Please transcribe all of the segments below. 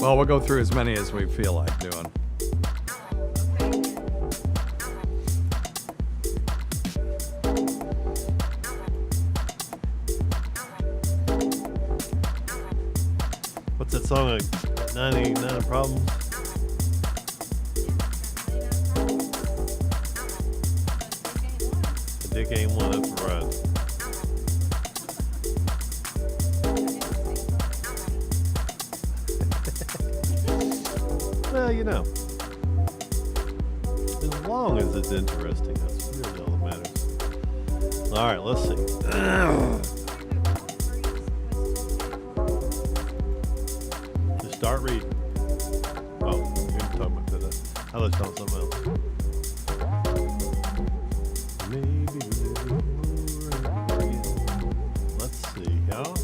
Well, we'll go through as many as we feel like doing. What's that song like? 99 Problems? The dick ain't one, that's right. Well, you know, as long as it's interesting, that's really all that matters. All right, let's see. Just start reading. Oh, we can talk about that. I'll let you talk something else. Maybe a little more again. Let's see, y'all.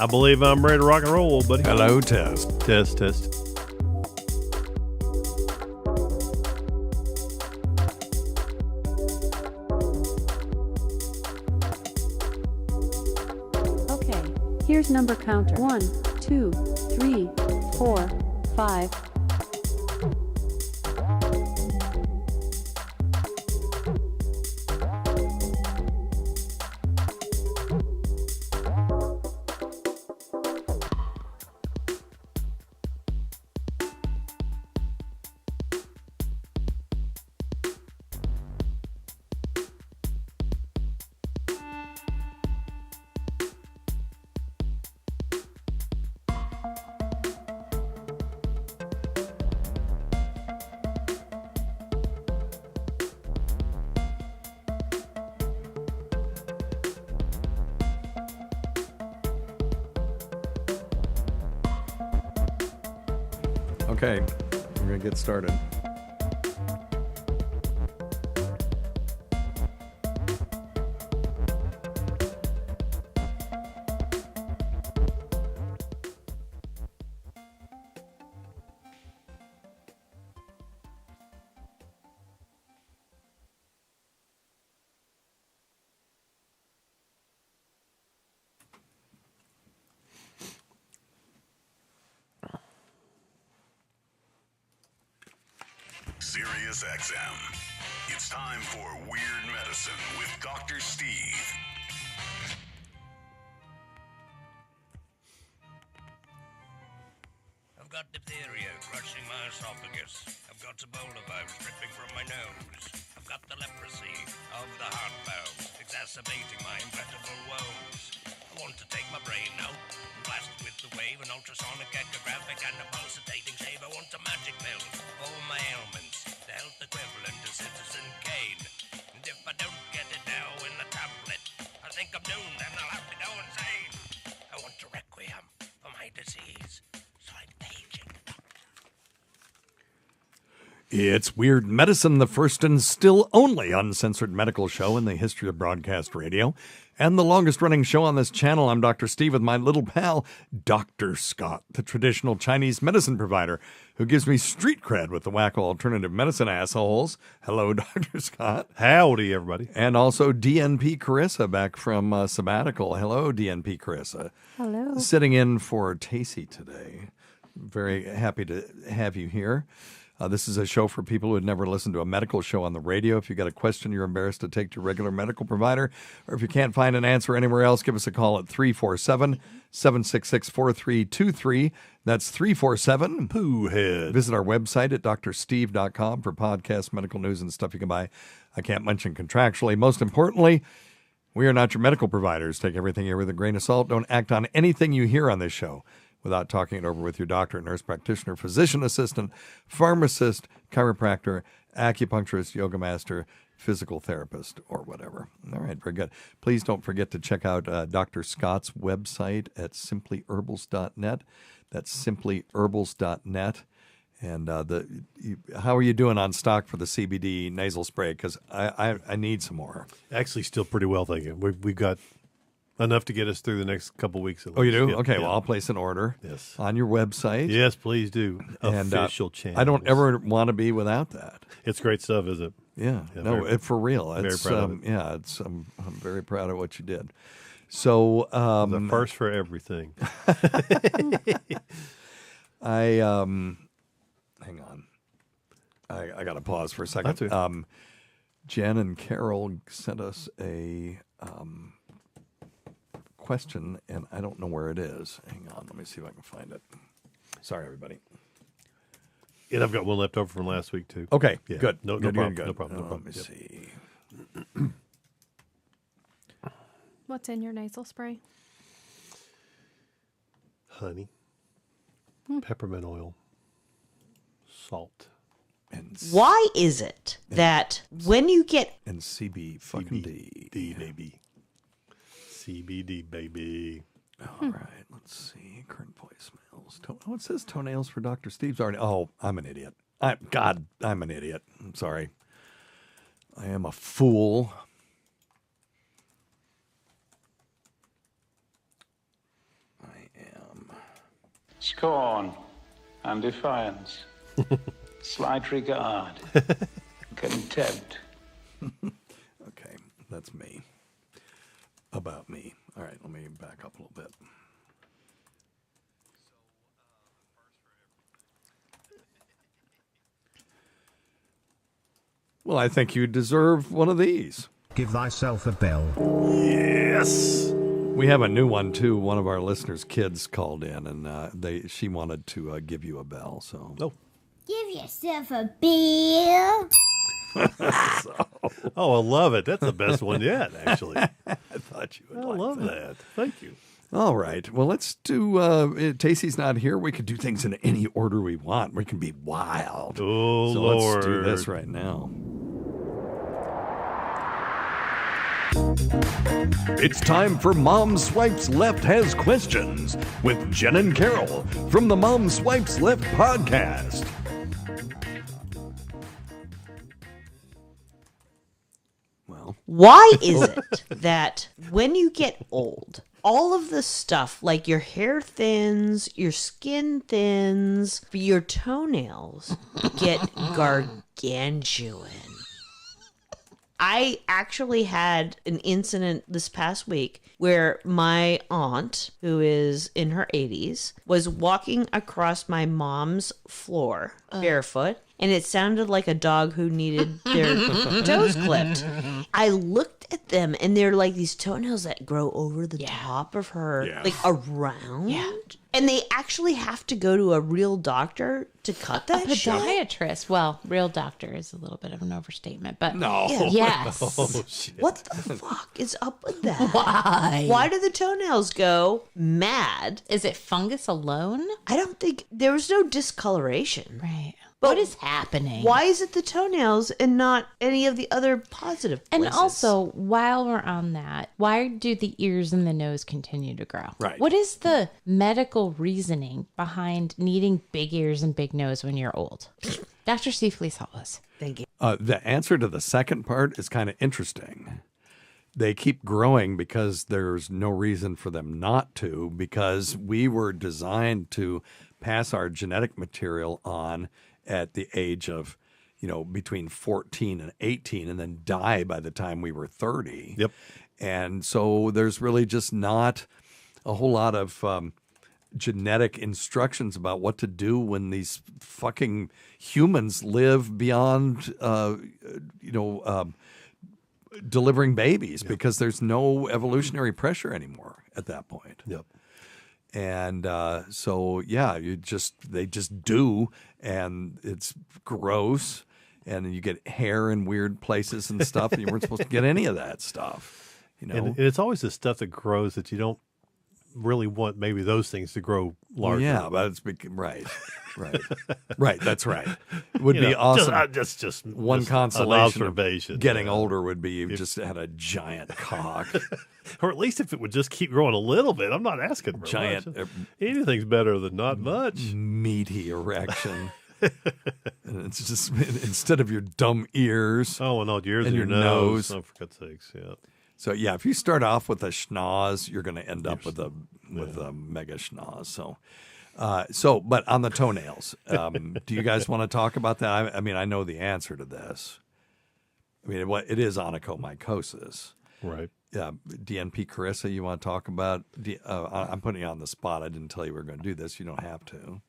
I believe I'm ready to rock and roll, buddy. Hello, test. Test, test. Okay, here's number counter. 1, 2, 3, 4, 5. Okay, we're gonna get started. Sirius XM. It's time for Weird Medicine with Dr. Steve. I've got diphtheria crushing my esophagus. I've got Ebola virus dripping from my nose. I've got the leprosy of the heart valve exacerbating my incredible woes. I want to take my brain out and blast it with the wave, an ultrasonic, echographic, and a pulsating shave. I want a magic pill for all my ailments, the health equivalent to Citizen Kane. And if I don't get it now in a tablet, I think I'm doomed and I'll have to go insane. I want a requiem for my disease. It's Weird Medicine, the first and still only uncensored medical show in the history of broadcast radio, and the longest-running show on this channel. I'm Dr. Steve with my little pal, Dr. Scott, the traditional Chinese medicine provider who gives me street cred with the wacko alternative medicine assholes. Hello, Dr. Scott. Howdy, everybody. And also DNP Carissa back from sabbatical. Hello, DNP Carissa. Hello. Sitting in for Tacey today. Very happy to have you here. This is a show for people who had never listened to a medical show on the radio. If you got a question you're embarrassed to take to your regular medical provider, or if you can't find an answer anywhere else, give us a call at 347-766-4323. That's 347-POOHEAD. Visit our website at drsteve.com for podcasts, medical news, and stuff you can buy. I can't mention contractually. Most importantly, we are not your medical providers. Take everything here with a grain of salt. Don't act on anything you hear on this show without talking it over with your doctor, nurse practitioner, physician assistant, pharmacist, chiropractor, acupuncturist, yoga master, physical therapist, or whatever. All right, very good. Please don't forget to check out Dr. Scott's website at simplyherbals.net. That's simplyherbals.net. And how are you doing on stock for the CBD nasal spray? Because I need some more. Actually, still pretty well, thank you. We've got enough to get us through the next couple weeks. At least. Oh, you do? Yeah, Okay, yeah. well, I'll place an order Yes. on your website. Yes, please do. And, Official channel. I don't ever want to be without that. It's great stuff, isn't it? Yeah, Yeah, no, very- for real. very It's, proud of it. Yeah, I'm very proud of what you did. So The first for everything. hang on. I got to pause for a second. That's okay. Jen and Carol sent us a question, and I don't know where it is. Hang on, let me see if I can find it. Sorry, everybody. And I've got one left over from last week, too. Okay, Yeah. good. No Good, problem. good. No problem. No problem. Let me Yep. see. What's in your nasal spray? Honey, peppermint oil, salt. And Why is it that when you get and CB fucking D. D, baby. CBD, baby. All right, let's see. Current voicemails. Oh, it says toenails for Dr. Steve's already. Oh, I'm an idiot. I'm an idiot. I'm sorry. I am a fool. I am. Scorn and defiance, slight regard, contempt. Okay, that's me. About me. All right, let me back up a little bit. Well, I think you deserve one of these. Give thyself a bell. Yes. We have a new one too. One of our listeners' kids called in, and she wanted to give you a bell. So, Give yourself a beer. Oh, I love it. That's the best one yet, actually. I thought you would. I love that. Thank you. All right. Well, let's do. Tacey's not here. We could do things in any order we want. We can be wild. Oh, so Lord. let's do this right now. It's time for Mom Swipes Left Has Questions with Jen and Carol from the Mom Swipes Left podcast. Well, why is it that when you get old, all of the stuff like your hair thins, your skin thins, your toenails get gargantuan? I actually had an incident this past week where my aunt, who is in her 80s, was walking across my mom's floor barefoot, and it sounded like a dog who needed their toes clipped. I looked at them, and they're like these toenails that grow over the top of her, like around. Yeah. And they actually have to go to a real doctor to cut that shit? Podiatrist. Well, real doctor is a little bit of an overstatement, but No. yes. Oh, shit. What the fuck is up with that? Why? Why do the toenails go mad? Is it fungus alone? I don't think there was no discoloration. Right. But what is happening? Why is it the toenails and not any of the other positive places? And also, while we're on that, why do the ears and the nose continue to grow? Right. What is the medical reasoning behind needing big ears and big nose when you're old? Dr. Steve, please help us. Thank you. The answer to the second part is kind of interesting. They keep growing because there's no reason for them not to, because we were designed to pass our genetic material on at the age of, between 14 and 18 and then die by the time we were 30. Yep. And so there's really just not a whole lot of genetic instructions about what to do when these fucking humans live beyond, delivering babies because there's no evolutionary pressure anymore at that point. Yep. And they just do, and it's gross, and you get hair in weird places and stuff, and you weren't supposed to get any of that stuff, And it's always the stuff that grows that you don't really want maybe those things to grow larger. Yeah, but it's right. That's right. It would be awesome. Just one just consolation an of observation. getting older would be you just had a giant cock. Or at least if it would just keep growing a little bit. I'm not asking for Giant, much. Anything's better than not much. Meaty erection. And it's just instead of your dumb ears. Oh, and all yours and and your nose. nose. Oh, for God's sakes, yeah. So yeah, if you start off with a schnoz, you're going to end up with a mega schnoz. So, but on the toenails, do you guys want to talk about that? I mean, I know the answer to this. I mean, it is onychomycosis. Right. Yeah, DNP Carissa, you want to talk about? I'm putting you on the spot. I didn't tell you we were going to do this. You don't have to.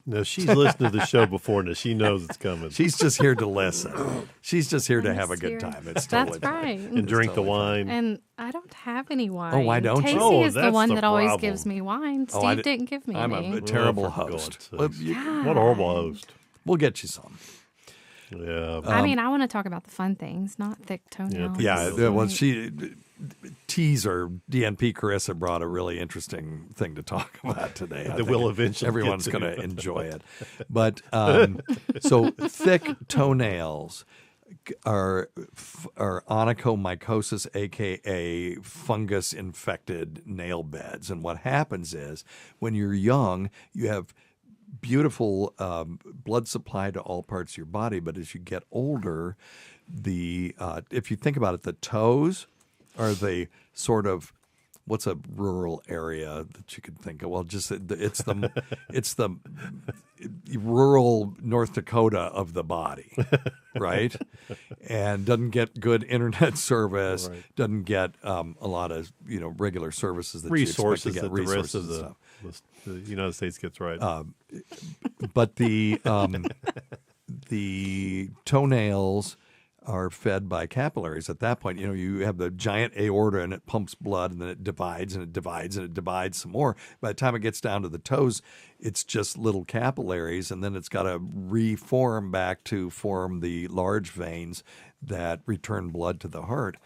No, she's listened to the show before now. She knows it's coming. She's just here to listen. She's just here to I'm have a just good here. time. It's That's totally fine. right. And drink the wine. And I don't have any wine. Oh, why don't you? Casey Oh, is the that's one the that always problem. gives me wine. Oh, Steve didn't give me I'm any. a terrible for host. God's sakes. Well, What a horrible host. we'll get you some. Yeah. I mean, I want to talk about the fun things, not thick toenails. Yeah, Yeah. well, teaser DNP Carissa brought a really interesting thing to talk about today. I That think we'll eventually everyone's get to. going to enjoy it. But so thick toenails are onychomycosis, aka fungus infected nail beds, and what happens is when you're young, you have beautiful blood supply to all parts of your body, but as you get older, if you think about it, the toes are the sort of what's a rural area that you could think of? Well, just it's the rural North Dakota of the body, right? And doesn't get good internet service, doesn't get a lot of regular services that Resources you expect to that get, the rest of and stuff. the United States gets right. But the toenails are fed by capillaries. At that point, you have the giant aorta and it pumps blood, and then it divides and it divides and it divides some more. By the time it gets down to the toes, it's just little capillaries, and then it's got to reform back to form the large veins that return blood to the heart.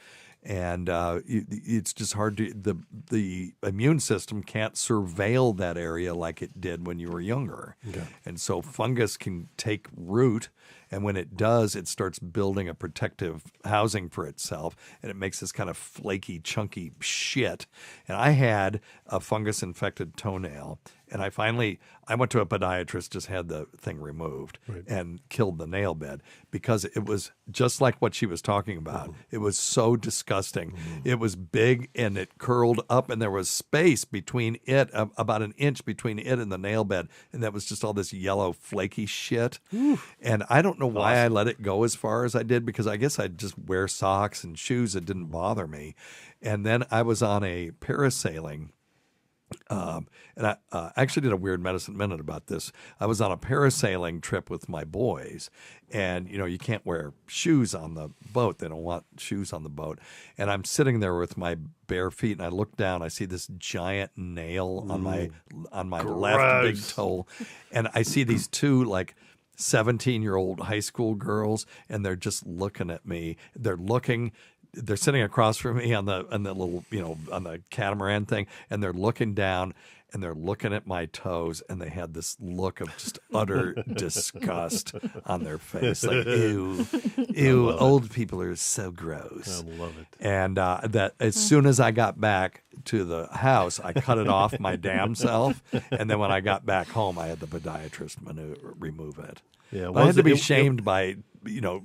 And it's just hard to the immune system can't surveil that area like it did when you were younger. Okay. And so fungus can take root, and when it does, it starts building a protective housing for itself, and it makes this kind of flaky, chunky shit. And I had a fungus-infected toenail, and I went to a podiatrist, just had the thing removed, and killed the nail bed because it was just like what she was talking about. It was so disgusting. It was big, and it curled up, and there was space between it, about an inch between it and the nail bed, and that was just all this yellow, flaky shit. And I don't know why I let it go as far as I did, because I guess I'd just wear socks and shoes that didn't bother me. And then I was on a parasailing And I actually did a Weird Medicine Minute about this. I was on a parasailing trip with my boys, and you can't wear shoes on the boat. They don't want shoes on the boat. And I'm sitting there with my bare feet, and I look down. I see this giant nail on my left big toe, and I see these two 17-year-old high school girls, and they're just looking at me. They're sitting across from me on the little, on the catamaran thing, and they're looking down and they're looking at my toes, and they had this look of just utter disgust on their face. Like, ew, old people are so gross. I love it. And that as soon as I got back to the house, I cut it off my damn self. And then when I got back home, I had the podiatrist remove it. Yeah, but I had to be shamed by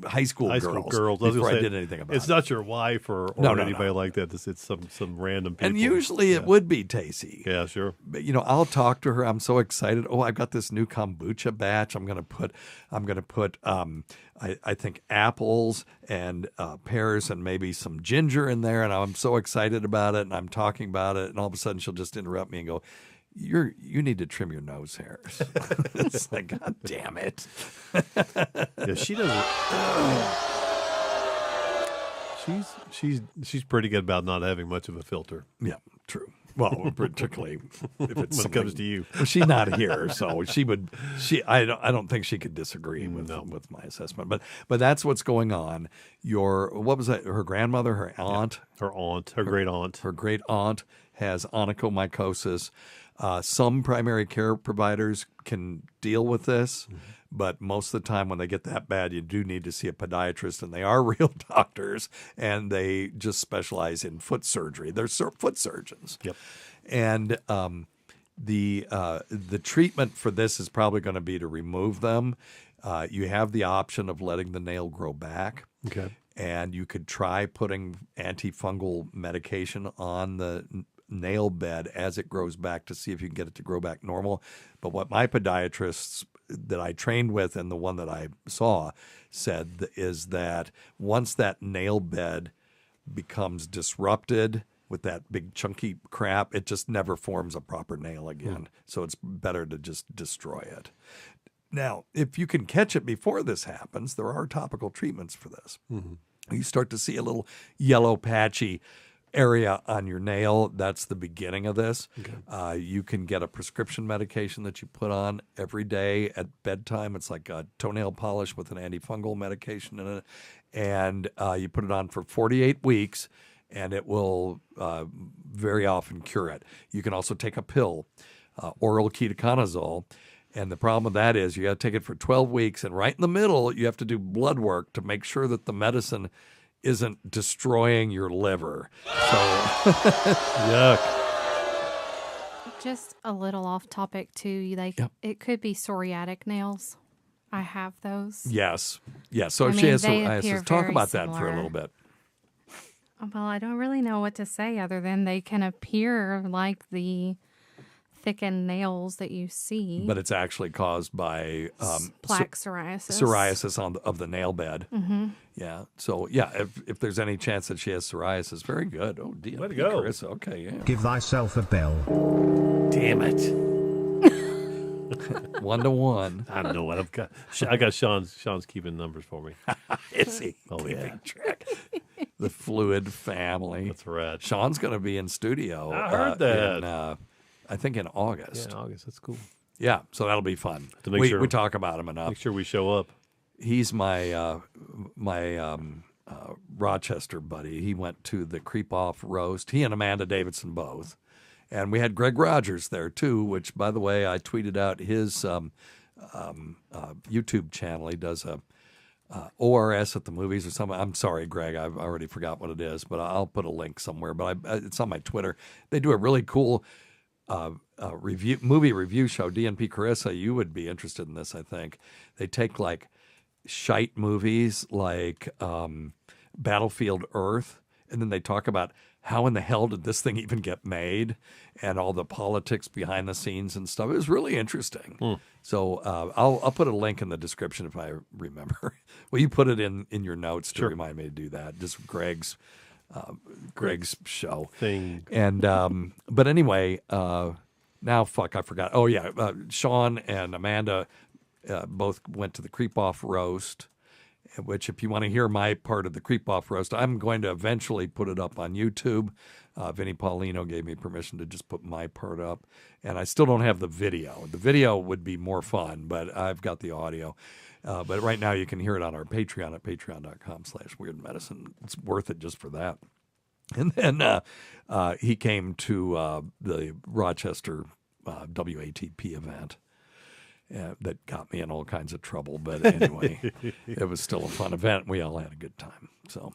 high school girls before I did anything about it. It's not your wife or anybody like that. It's some random people. And usually it would be Tacey. Yeah, sure. But I'll talk to her. I'm so excited. Oh, I've got this new kombucha batch. I'm gonna put I think apples and pears and maybe some ginger in there, and I'm so excited about it, and I'm talking about it, and all of a sudden she'll just interrupt me and go, you need to trim your nose hairs. It's like, God damn it. Yeah, she doesn't. She's pretty good about not having much of a filter. Yeah, true. Well, particularly if it's when it comes to you. Well, she's not here, so I don't think she could disagree with my assessment. But that's what's going on. What was that? Her grandmother, her aunt, her great aunt, her great aunt has onychomycosis. Some primary care providers can deal with this, but most of the time when they get that bad, you do need to see a podiatrist, and they are real doctors, and they just specialize in foot surgery. They're foot surgeons. Yep. And the treatment for this is probably going to be to remove them. You have the option of letting the nail grow back. Okay. And you could try putting antifungal medication on the nail bed as it grows back to see if you can get it to grow back normal. But what my podiatrists that I trained with and the one that I saw said is that once that nail bed becomes disrupted with that big chunky crap, it just never forms a proper nail again. So it's better to just destroy it. Now, if you can catch it before this happens, there are topical treatments for this. You start to see a little yellow patchy area on your nail. That's the beginning of this. Okay. You can get a prescription medication that you put on every day at bedtime. It's like a toenail polish with an antifungal medication in it. And you put it on for 48 weeks, and it will very often cure it. You can also take a pill, oral ketoconazole. And the problem with that is you got to take it for 12 weeks. And right in the middle, you have to do blood work to make sure that the medicine isn't destroying your liver. So, yuck. Just a little off topic too. It could be psoriatic nails. I have those. Yes. So she has psoriasis. Talk about that for a little bit. Well, I don't really know what to say other than they can appear like the thickened nails that you see. But it's actually caused by plaque psoriasis. Psoriasis of the nail bed. Yeah. So, if there's any chance that she has psoriasis, very good. Oh, DNP, way to go. Carissa. Okay, yeah. Give thyself a bell. Damn it. 1-1. I don't know what I've got. I got Sean's keeping numbers for me. Is he? Oh, yeah. Track. The Fluid family. That's right. Sean's going to be in studio. I heard that. I think in August. Yeah, in August. That's cool. Yeah, so that'll be fun. We talk about him enough. Make sure we show up. He's my Rochester buddy. He went to the Creep Off roast. He and Amanda Davidson both. And we had Greg Rogers there too, which, by the way, I tweeted out his YouTube channel. He does a ORS at the movies or something. I'm sorry, Greg. I've already forgot what it is, but I'll put a link somewhere. But it's on my Twitter. They do a really cool movie review show. DNP Carissa, you would be interested in this, I think. They take like shite movies like Battlefield Earth, and then they talk about how in the hell did this thing even get made and all the politics behind the scenes and stuff. It was really interesting. So I'll put a link in the description if I remember. Well, you put it in your notes to remind me to do that. Just Greg's Greg's show thing. And but anyway, now I forgot. Oh yeah, Sean and Amanda both went to the Creep Off roast. Which, if you want to hear my part of the Creep Off roast, I'm going to eventually put it up on YouTube. Vinnie Paulino gave me permission to just put my part up. And I still don't have the video. The video would be more fun, but I've got the audio. But right now you can hear it on our Patreon at patreon.com/weirdmedicine. It's worth it just for that. And then he came to the Rochester WATP event. That got me in all kinds of trouble. But anyway, it was still a fun event. We all had a good time. So,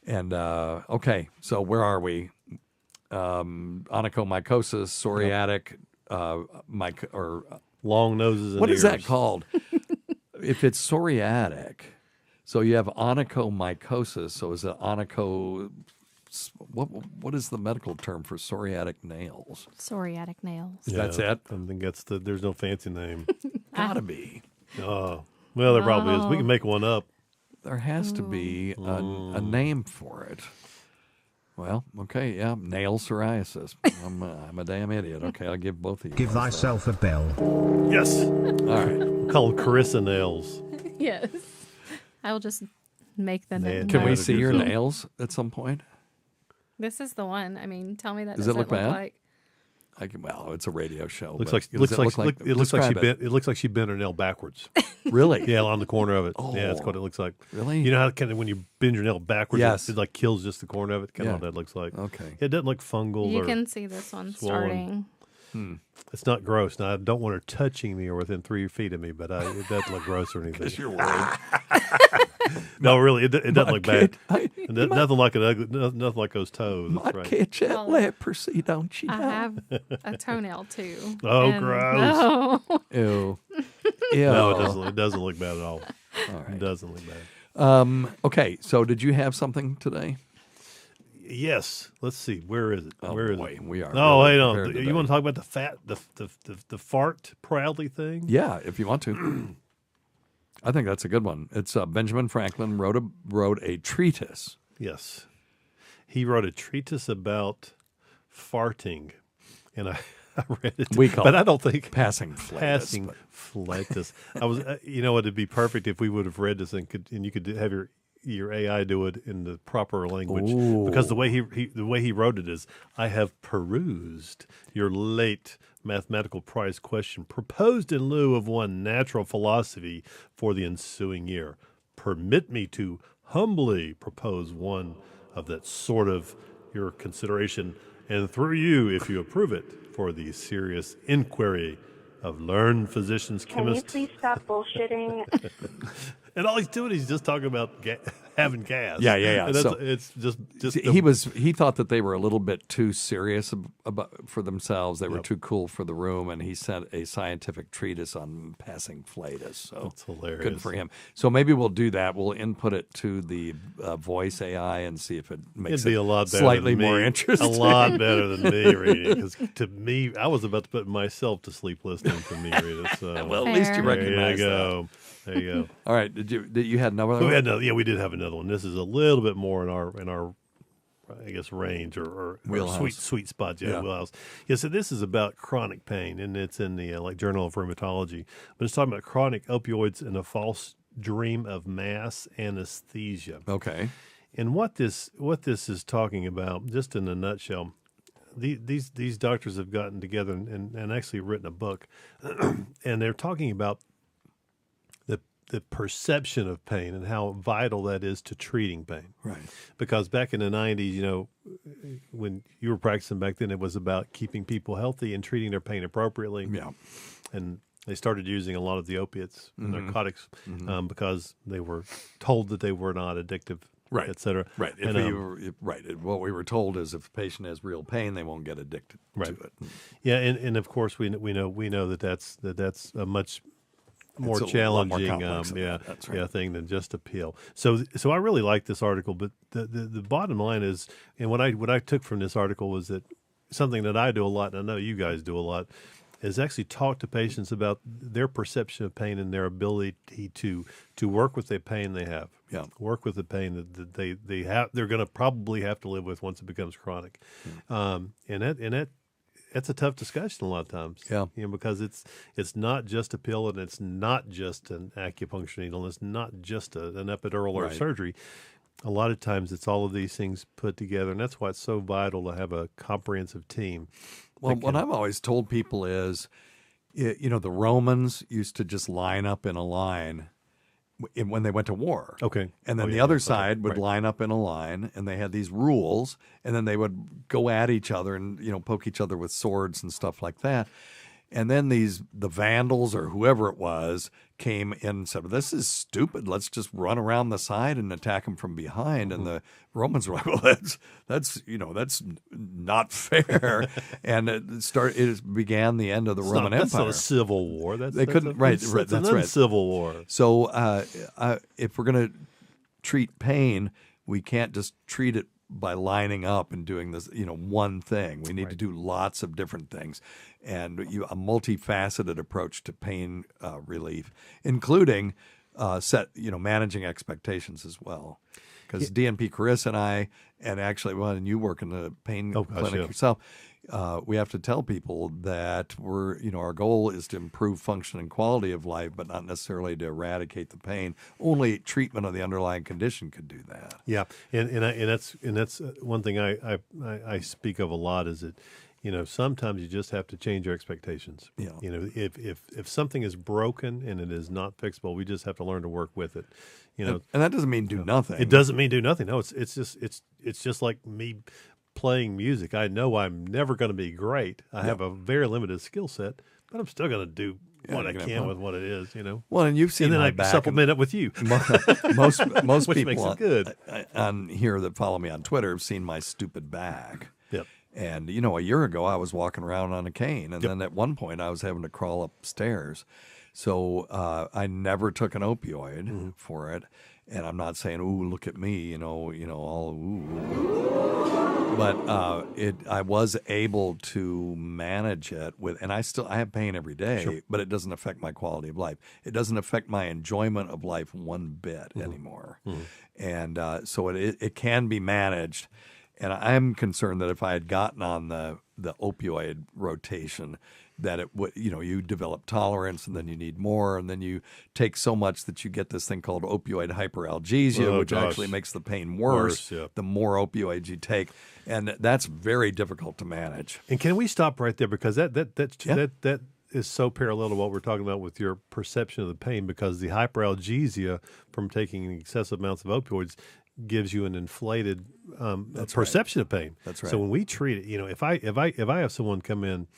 and okay, so where are we? Onychomycosis, psoriatic, long noses and what ears. is that called? If it's psoriatic, so you have onychomycosis. So is it what is the medical term for psoriatic nails? Psoriatic nails. That's it? I think there's no fancy name. Gotta be. Oh, well, there probably is. We can make one up. There has to be a name for it. Well, okay, yeah, nail psoriasis. I'm a damn idiot. Okay, I'll give both of you. Give thyself a bell. Yes. All right. We'll call them Carissa nails. Yes. I'll just make the name. Can we see your nails at some point? This is the one. I mean, tell me that Does doesn't it look bad? like. Well, it's a radio show. Looks but like it looks like describe it looks like she bent her nail backwards. Really? Yeah, on the corner of it. Oh. Yeah, that's what it looks like. Really? You know how kind of when you bend your nail backwards, Yes. it like kills just the corner of it. Kind of Yeah. what that looks like. Okay. It doesn't look fungal. You or can see this one swollen. starting. It's not gross. Now I don't want her touching me or within 3 feet of me, but it doesn't look gross or anything. Because you're worried. No, really, it doesn't look bad. kid, Nothing like an ugly, nothing like those toes. Might That's right. catch that Well, leprosy, don't you know? I have a toenail too. Oh, And- gross. No. Ew. Ew. No, it doesn't. It doesn't look bad at all. All right. It doesn't look bad. Okay, so did you have something today? Yes. Let's see. Where is it? Oh, Where is boy, it? we are Oh, really wait on. prepared today. You want to talk about the fart proudly thing? Yeah, if you want to. I think that's a good one. It's Benjamin Franklin wrote a treatise. Yes. He wrote a treatise about farting, and I read it. We call but it I don't think passing flatus. flatus. I was, you know, it'd be perfect if we would have read this and you could have your AI do it in the proper language. Ooh. Because the way he wrote it is, I have perused your late mathematical prize question proposed in lieu of one natural philosophy for the ensuing year. Permit me to humbly propose one of that sort of your consideration, and through you, if you approve it, for the serious inquiry of learned physicians, chemists. Can you please stop bullshitting? And all he's doing is just talking about having gas. Yeah. And that's, So it's just he thought that they were a little bit too serious for themselves. They were too cool for the room, and he sent a scientific treatise on passing flatus. So That's hilarious. Good for him. So maybe we'll do that. We'll input it to the voice AI and see if it makes It'd be it a lot better slightly than me. more interesting. A lot better than me reading it. Because to me, I was about to put myself to sleep listening to me read it. So Well, at least you Fair. recognize there you that. go. There you go. All right. Did you had another We one? had another, we did have another one. This is a little bit more in our I guess range or Wheelhouse. sweet spot. Yeah. Wheelhouse. Yeah. So this is about chronic pain, and it's in the Journal of Rheumatology. But it's talking about chronic opioids and a false dream of mass anesthesia. Okay. And what this is talking about, just in a nutshell, these doctors have gotten together and actually written a book, and they're talking about the perception of pain and how vital that is to treating pain. Right. Because back in the 90s, you know, when you were practicing back then, it was about keeping people healthy and treating their pain appropriately. Yeah. And they started using a lot of the opiates, narcotics, because they were told that they were not addictive, Right. et cetera. Right. Right. What we were told is if the patient has real pain, they won't get addicted to it. Yeah, and of course we know that's a much more It's a lot more challenging complex than that. That's right. thing than just a pill. So I really like this article, but the bottom line is, and what I took from this article was that something that I do a lot, and I know you guys do a lot, is actually talk to patients about their perception of pain and their ability to work with the pain they have. Yeah. Work with the pain that they have. They're going to probably have to live with once it becomes chronic, and that's a tough discussion a lot of times. Yeah. Because it's not just a pill, and it's not just an acupuncture needle, and it's not just an epidural or a surgery. A lot of times it's all of these things put together, and that's why it's so vital to have a comprehensive team. Well, what I've always told people is, the Romans used to just line up in a line when they went to war. Okay. And then the other side would line up in a line, and they had these rules, and then they would go at each other and, poke each other with swords and stuff like that. And then the Vandals or whoever it was came in and said, "This is stupid. Let's just run around the side and attack them from behind." And the Romans were like, "Well, that's not fair." And it began the end of the Roman Empire. That's not a civil war. They couldn't. That's right. Civil war. So if we're going to treat pain, we can't just treat it by lining up and doing this, one thing. We need to do lots of different things, and a multifaceted approach to pain relief, including managing expectations as well. Because DNP Carissa and I, and actually, and you work in the pain clinic yourself, we have to tell people that our goal is to improve function and quality of life, but not necessarily to eradicate the pain. Only treatment of the underlying condition could do that. Yeah, and that's one thing I speak of a lot is that sometimes you just have to change your expectations. Yeah. If something is broken and it is not fixable, we just have to learn to work with it. And that doesn't mean do nothing. It doesn't mean do nothing. No, it's just like me playing music. I know I'm never going to be great. I have a very limited skill set, but I'm still going to do what I can with what it is. Well, and you've seen, and then my I back supplement it with you. Most which people makes it good. on here that follow me on Twitter have seen my stupid back. Yep. And a year ago I was walking around on a cane, and then at one point I was having to crawl upstairs. So I never took an opioid for it. And I'm not saying, "Ooh, look at me," all ooh. But I was able to manage it and I have pain every day, but it doesn't affect my quality of life. It doesn't affect my enjoyment of life one bit anymore. And so it can be managed. And I'm concerned that if I had gotten on the opioid rotation, that it would, you develop tolerance, and then you need more, and then you take so much that you get this thing called opioid hyperalgesia, which actually makes the pain worse the more opioids you take, and that's very difficult to manage. And can we stop right there, because that is so parallel to what we're talking about with your perception of the pain, because the hyperalgesia from taking excessive amounts of opioids gives you an inflated perception of pain. That's right. So when we treat it, if I have someone come in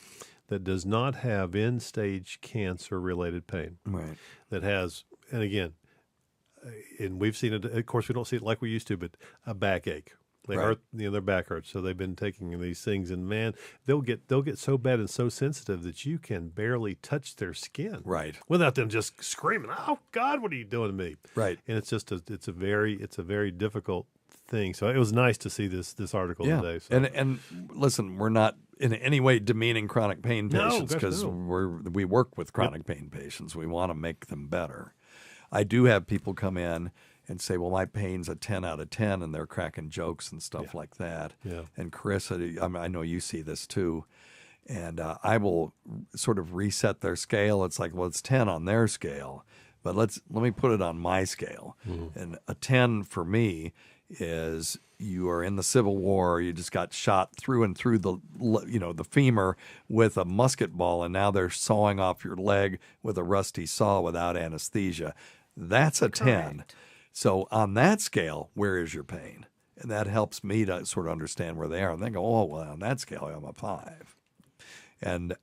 that does not have end-stage cancer-related pain, that has, and again, and we've seen it. Of course, we don't see it like we used to, but a backache. They hurt, their back hurts, so they've been taking these things, and man, they'll get so bad and so sensitive that you can barely touch their skin, without them just screaming, "Oh God, what are you doing to me?" Right. And it's just it's a very difficult thing. So it was nice to see this article today. So. And listen, we're not in any way demeaning chronic pain patients, because we work with chronic pain patients. We want to make them better. I do have people come in and say, "Well, my pain's a 10 out of 10, and they're cracking jokes and stuff like that. Yeah. And Carissa, I know you see this too. And I will sort of reset their scale. It's like, well, it's 10 on their scale, but let me put it on my scale. And a 10 for me is you are in the Civil War, you just got shot through and through the femur with a musket ball, and now they're sawing off your leg with a rusty saw without anesthesia. That's a 10. So on that scale, where is your pain? And that helps me to sort of understand where they are. And they go, "Oh, well, on that scale, I'm a 5. And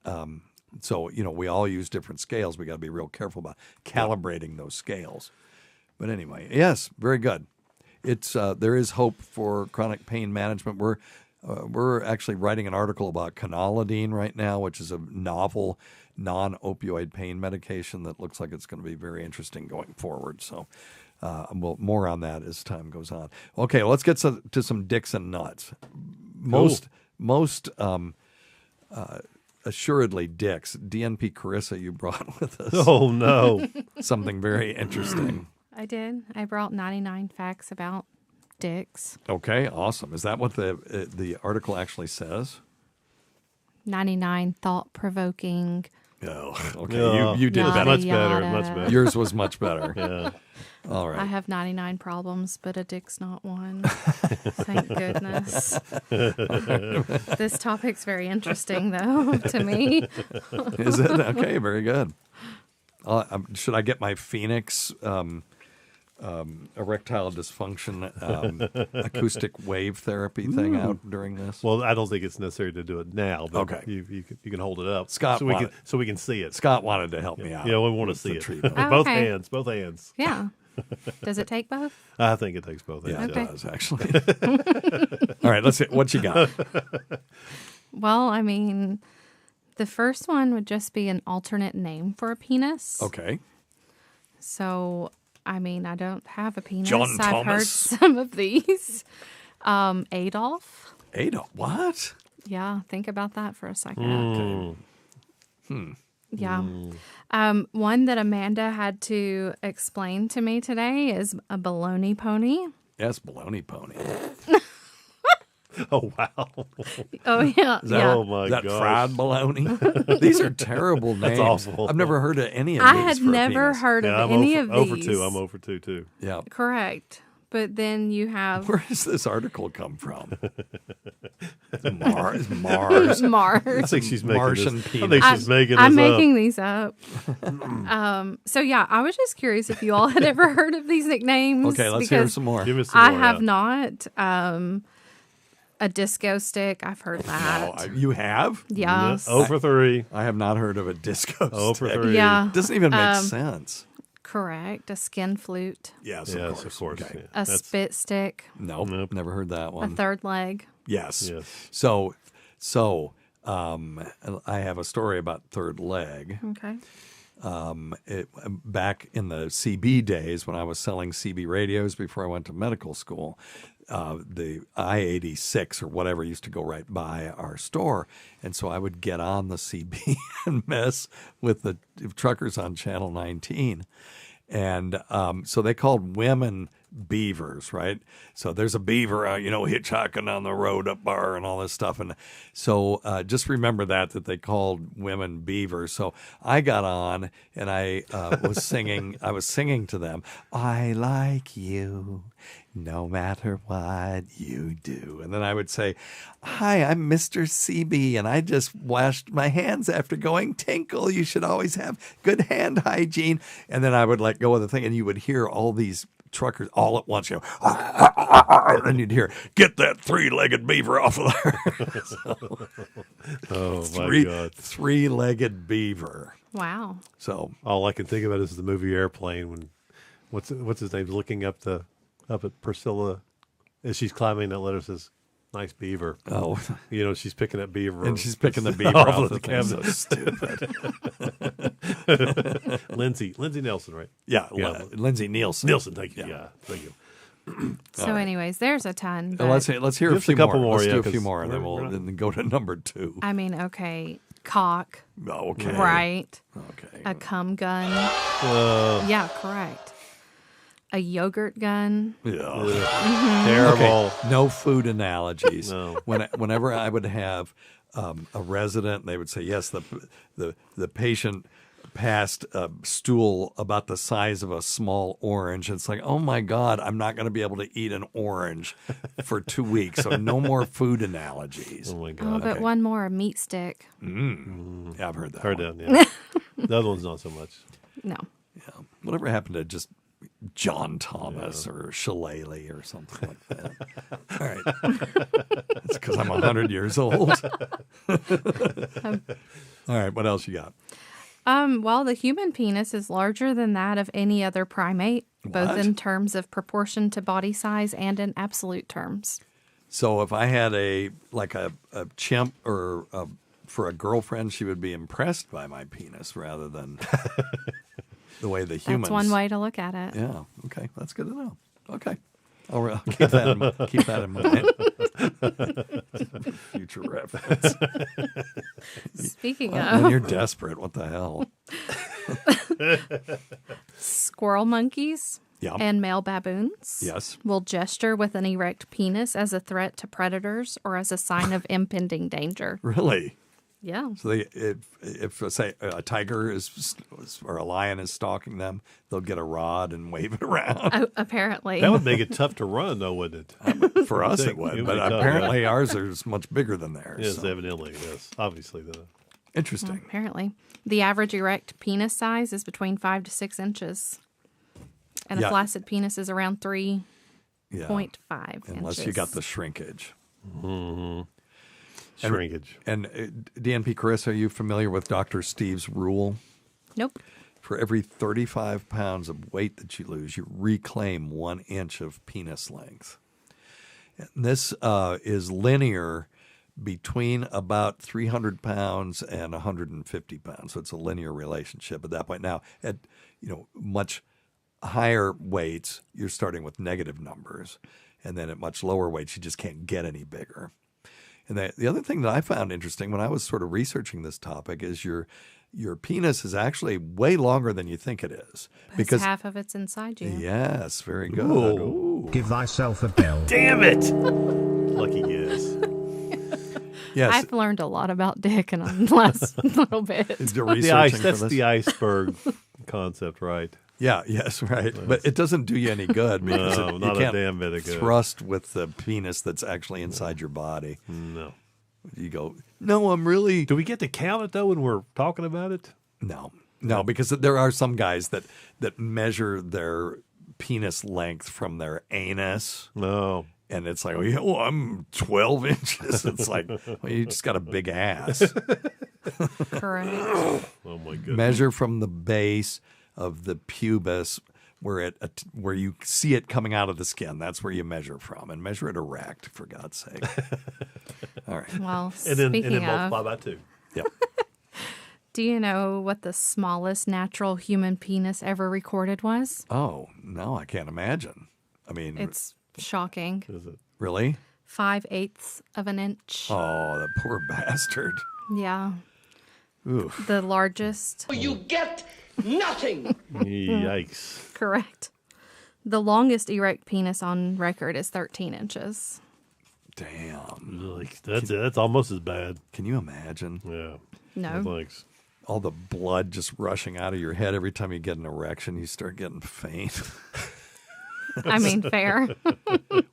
so, we all use different scales. We got to be real careful about calibrating those scales. But anyway, yes, very good. It's there is hope for chronic pain management. We're actually writing an article about canalidine right now, which is a novel non-opioid pain medication that looks like it's going to be very interesting going forward. So more on that as time goes on. Okay, let's get to some dicks and nuts. Most assuredly dicks. DNP Carissa, you brought with us Oh, no. something very interesting. I did. I brought 99 facts about dicks. Okay, awesome. Is that what the article actually says? 99 thought-provoking. Oh, okay. Yeah. You did Yada, better. Much better, yada. much better. Yours was much better. Yeah. All I right. have 99 problems, but a dick's not one. Thank goodness. This topic's very interesting, though, to me. Is it? Okay, very good. Should I get my Phoenix erectile dysfunction acoustic wave therapy thing out during this? Well, I don't think it's necessary to do it now, but Okay. you can hold it up. Scott so we can see it. Scott wanted to help me out. Yeah, we want to with see the it. treatment. Oh, Both okay. hands, both hands. Yeah. Does it take both? I think it takes both Yeah, hands. Okay. it does, actually. All right, let's see. What you got? Well, I mean, the first one would just be an alternate name for a penis. Okay. So, I mean, I don't have a penis. John I've heard Thomas. some of these. Adolf. Ada, what? Yeah, think about that for a second. Yeah. One that Amanda had to explain to me today is a baloney pony. Yes, baloney pony. Oh, wow. Oh, yeah. yeah. Oh, my Is that gosh. fried baloney? These are terrible names. awful. I've never heard of any of I these. had for a never penis. heard Yeah, of I'm any 0 of for these. 2. I'm over 2, too. Yeah. Correct. But then you have Where does this article come from? Mars. Mars. I Mars. think she's making Martian this. I penis. think she's making I'm this making up. these up. So yeah, I was just curious if you all had ever heard of these nicknames. Okay, let's hear because some more. Give us some I more, have yeah. not. A disco stick. I've heard that. You have? Yes. 0 for 3. I have not heard of a disco 0 for stick. 3. Yeah. Doesn't even make sense. Correct. A skin flute. Yes, Yes, of course. Okay. Yeah. A That's- spit stick. Nope, Nope. never heard that A one. third leg. Yes. Yes. So, I have a story about third leg. Okay. Back in the CB days when I was selling CB radios before I went to medical school, the I-86 or whatever used to go right by our store. And so I would get on the CB and mess with the truckers on Channel 19. And so they called women beavers, right? So there's a beaver, hitchhiking on the road up bar and all this stuff. And so just remember that they called women beavers. So I got on and I was singing. I was singing to them, I like you no matter what you do. And then I would say, hi, I'm Mr. CB, and I just washed my hands after going tinkle. You should always have good hand hygiene. And then I would let go of the thing, and you would hear all these truckers all at once, and then you'd hear, get that three-legged beaver off of there. Oh, my God. Three-legged beaver. Wow. So All I can think about is the movie Airplane when what's his name looking up at Priscilla as she's climbing that ladder, says, nice beaver. Oh. She's picking that beaver. And she's picking the beaver off off of the the cabinet. So stupid. Lindsay Nelson, right? Yeah, Yeah. Lindsay Nielsen. Nielsen, thank you. Yeah, thank you. So, anyways, there's a ton. Well, But, let's hear Give a us few a couple more. more, Let's yeah, do a few 'cause more, and then we're we'll not- then go to number 2. I mean, okay, cock, Okay. right? Okay. A cum gun. Uh, Yeah, correct. A yogurt gun. Yeah. Terrible. Okay. No food analogies. No. Whenever I would have a resident, they would say, yes, the patient passed a stool about the size of a small orange. It's like, oh my God, I'm not going to be able to eat an orange for 2 weeks. So no more food analogies. Oh my Oh, God. but one more, a meat stick. Yeah, I've heard that. Heard one. that. Yeah. The other one's not so much. No. Yeah. Whatever happened to just John Thomas or Shillelagh or something like that? All right. It's because I'm 100 years old. All right. What else you got? Well, the human penis is larger than that of any other primate, both What? in terms of proportion to body size and in absolute terms. So if I had a chimp or for a girlfriend, she would be impressed by my penis rather than the way the humans. That's one way to look at it. Yeah. Okay. That's good to know. Okay. I'll keep that in mind. Future reference. Speaking When of, you're desperate, what the hell? squirrel monkeys Yeah. and male baboons Yes. will gesture with an erect penis as a threat to predators or as a sign of impending danger. Really? Yeah. So if say a tiger is or a lion is stalking them, they'll get a rod and wave it around. Apparently. That would make it tough to run, though, wouldn't it? For us, it It would, would but be tough, apparently yeah. ours is much bigger than theirs. Yes, so. evidently, yes. Obviously, though. Interesting. Apparently. The average erect penis size is between 5 to 6 inches. And Yeah. a flaccid penis is around 3.5 Yeah. inches. Unless you got the shrinkage. Shrinkage. And DNP Chris, are you familiar with Dr. Steve's rule? Nope. For every 35 pounds of weight that you lose, you reclaim 1 inch of penis length. And this is linear between about 300 pounds and 150 pounds. So it's a linear relationship at that point. Now, at much higher weights, you're starting with negative numbers. And then at much lower weights, you just can't get any bigger. And the other thing that I found interesting when I was sort of researching this topic is your penis is actually way longer than you think it is. Because half of it's inside you. Yes, very good. Ooh. Give thyself a bell. Damn it! Lucky guess. Yes. I've learned a lot about dick in the last little bit. That's the iceberg concept, right? Yeah, yes, right. But it doesn't do you any good because No, you not a can't damn bit of good. thrust with the penis that's actually inside your body. No. You go, no, I'm really... Do we get to count it, though, when we're talking about it? No, because there are some guys that measure their penis length from their anus. No. And it's like, well, I'm 12 inches. It's like, well, you just got a big ass. Correct. Oh, my goodness. Measure from the base of the pubis where you see it coming out of the skin. That's where you measure from. And measure it erect, for God's sake. All right. Well, and then speaking multiply of, by 2. Yep. do you know what the smallest natural human penis ever recorded was? Oh, no, I can't imagine. I mean, It's shocking. Is it? really? 5/8 of an inch. Oh, that poor bastard. Yeah. Oof. The largest. You get nothing. Yikes. Correct. The longest erect penis on record is 13 inches. Damn. Like, that's almost as bad. Can you imagine? Yeah. No. Thanks. All the blood just rushing out of your head every time you get an erection, you start getting faint. I mean, fair.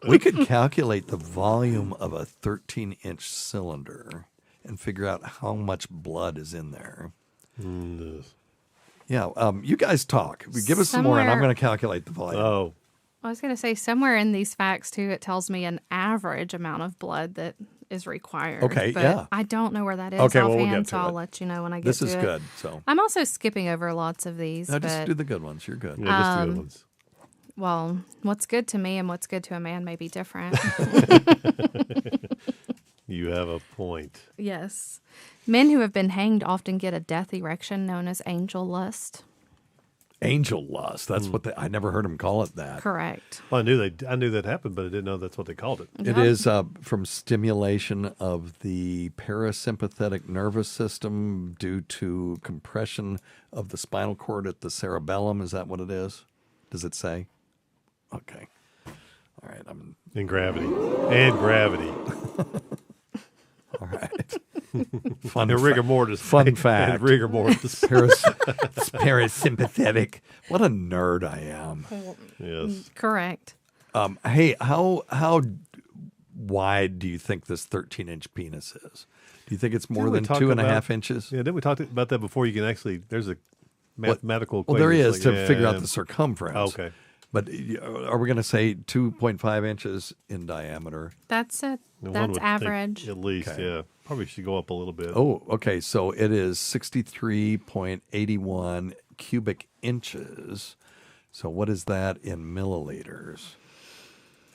We could calculate the volume of a 13-inch cylinder and figure out how much blood is in there. Yeah, you guys talk. Give us some more, and I'm going to calculate the volume. Oh. I was going to say, somewhere in these facts, too, it tells me an average amount of blood that is required. Okay, but yeah. I don't know where that is Okay, well, offhand, we'll get to so I'll it. let you know when I get This to is it. good. So I'm also skipping over lots of these. now but, just do the good ones. You're good. Yeah, just the good ones. well, what's good to me and what's good to a man may be different. You have a point. Yes. Men who have been hanged often get a death erection known as angel lust. Angel lust. That's what I never heard them call it that. Correct. Well, I knew that happened, but I didn't know that's what they called it. It is from stimulation of the parasympathetic nervous system due to compression of the spinal cord at the cerebellum. Is that what it is? Does it say? Okay. All right. And gravity. And gravity. All right. Fun And rigor mortis. Fun fact. And rigor mortis. Parasympathetic. What a nerd I am. Yes. Correct. Hey, how wide do you think this 13-inch penis is? Do you think it's more than 2.5 inches? Yeah, didn't we talk about that before? You can actually, there's a mathematical Well, equation. there is It's to like, figure out the circumference. Okay. But are we going to say 2.5 inches in diameter? That's it. One That's would think average. At least, Okay. yeah. Probably should go up a little bit. Oh, okay. So it is 63.81 cubic inches. So what is that in milliliters?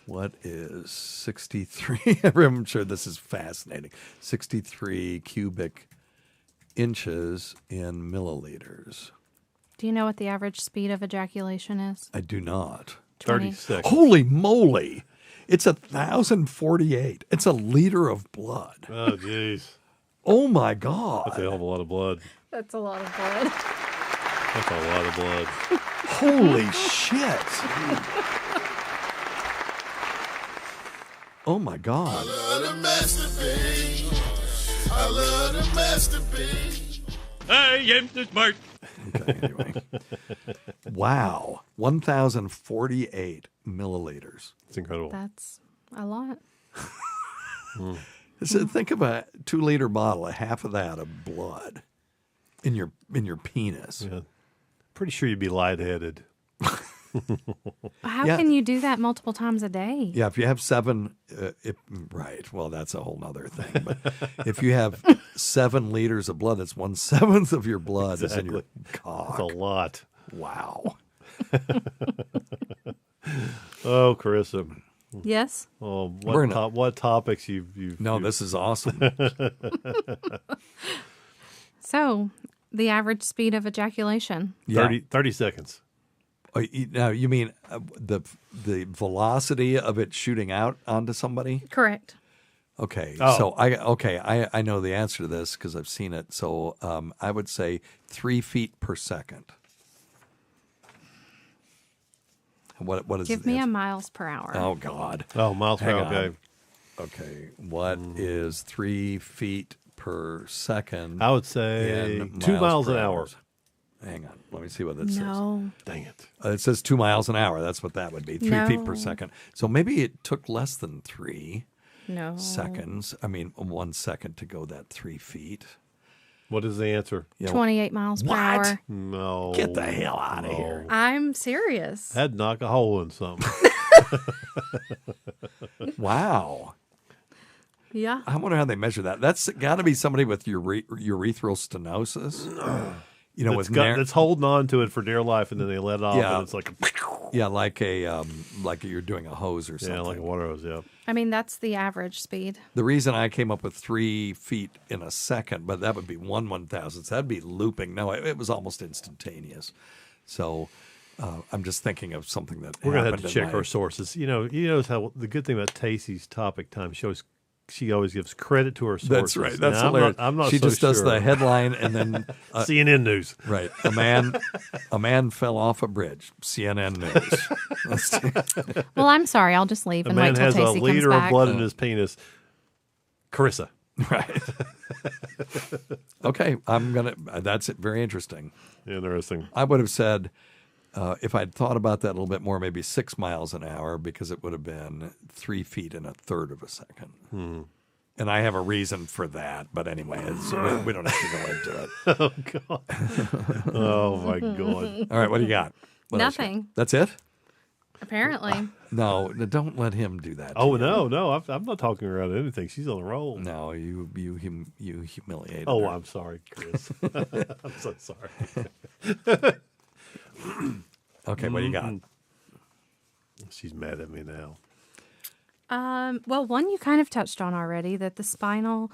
What is 63? I'm sure this is fascinating. 63 cubic inches in milliliters. Do you know what the average speed of ejaculation is? I do not. 20. 30 seconds. Holy moly. It's 1,048. It's a liter of blood. Oh, jeez. Oh my God. That's a hell of a lot of blood. That's a lot of blood. That's a lot of blood. Holy shit. Oh my God. I am the smart. Okay, anyway. Wow. 1,048 milliliters. It's incredible. That's a lot. So think of a 2-liter bottle, a half of that of blood in your penis. Yeah. Pretty sure you'd be lightheaded. How Yeah. can you do that multiple times a day? Yeah, if you have 7, right, well, that's a whole nother thing. But if you have 7 liters of blood, that's 1/7 of your blood is in your cock. That's a lot. Wow. Oh, Carissa. Yes. Oh, We're what topics you've No, this is awesome. So, the average speed of ejaculation. Yeah. 30 seconds. Now, you mean the velocity of it shooting out onto somebody? Correct. Okay, Oh. so I know the answer to this because I've seen it. So I would say 3 feet per second. What is Give the me a answer? miles per hour. Oh God. Oh, miles per Hang hour. on. Okay. Okay, what is 3 feet per second? I would say in 2 miles per an hour. Hang on, let me see what it says. No. Dang it. It says 2 miles an hour. That's what that would be. 3 feet per No. second. So maybe it took less than 3 No. seconds. I mean, 1 second to go that 3 feet. What is the answer? Yeah, 28 miles per What? hour. No. Get the hell out of here. I'm serious. That'd knock a hole in something. Wow. Yeah. I wonder how they measure that. That's got to be somebody with urethral stenosis. You know, with that's holding on to it for dear life, and then they let it off, Yeah. and it's like yeah, like like you're doing a hose or something. yeah, like a water hose. Yeah. I mean, that's the average speed. The reason I came up with 3 feet in a second, but that would be 1/1000th. That'd be looping. No, it was almost instantaneous. So I'm just thinking of something that We're gonna have happened to in check my- our sources. You know how the good thing about Tacy's topic time shows. She always gives credit to her sources. That's right. That's Now, hilarious. I'm not she so just does sure. the headline and then CNN News. right. A man fell off a bridge. CNN News. Well, I'm sorry. I'll just leave A and wait man till has a Tacey comes liter of back. blood in his penis. Carissa. Right. Okay. That's it. Very interesting. Interesting. I would have said, if I'd thought about that a little bit more, maybe 6 miles an hour, because it would have been 3 feet in a third of a second. And I have a reason for that. But anyway, we don't have to go into it. Oh God. Oh my God. All right. What do you got? What else you got? Nothing. That's it? Apparently. No, don't let him do that. Oh to you. no. I'm not talking around anything. She's on a roll. No, you humiliated Oh, her. I'm sorry, Chris. I'm so sorry. Okay, what do you got? She's mad at me now. Well, one you kind of touched on already, that the signal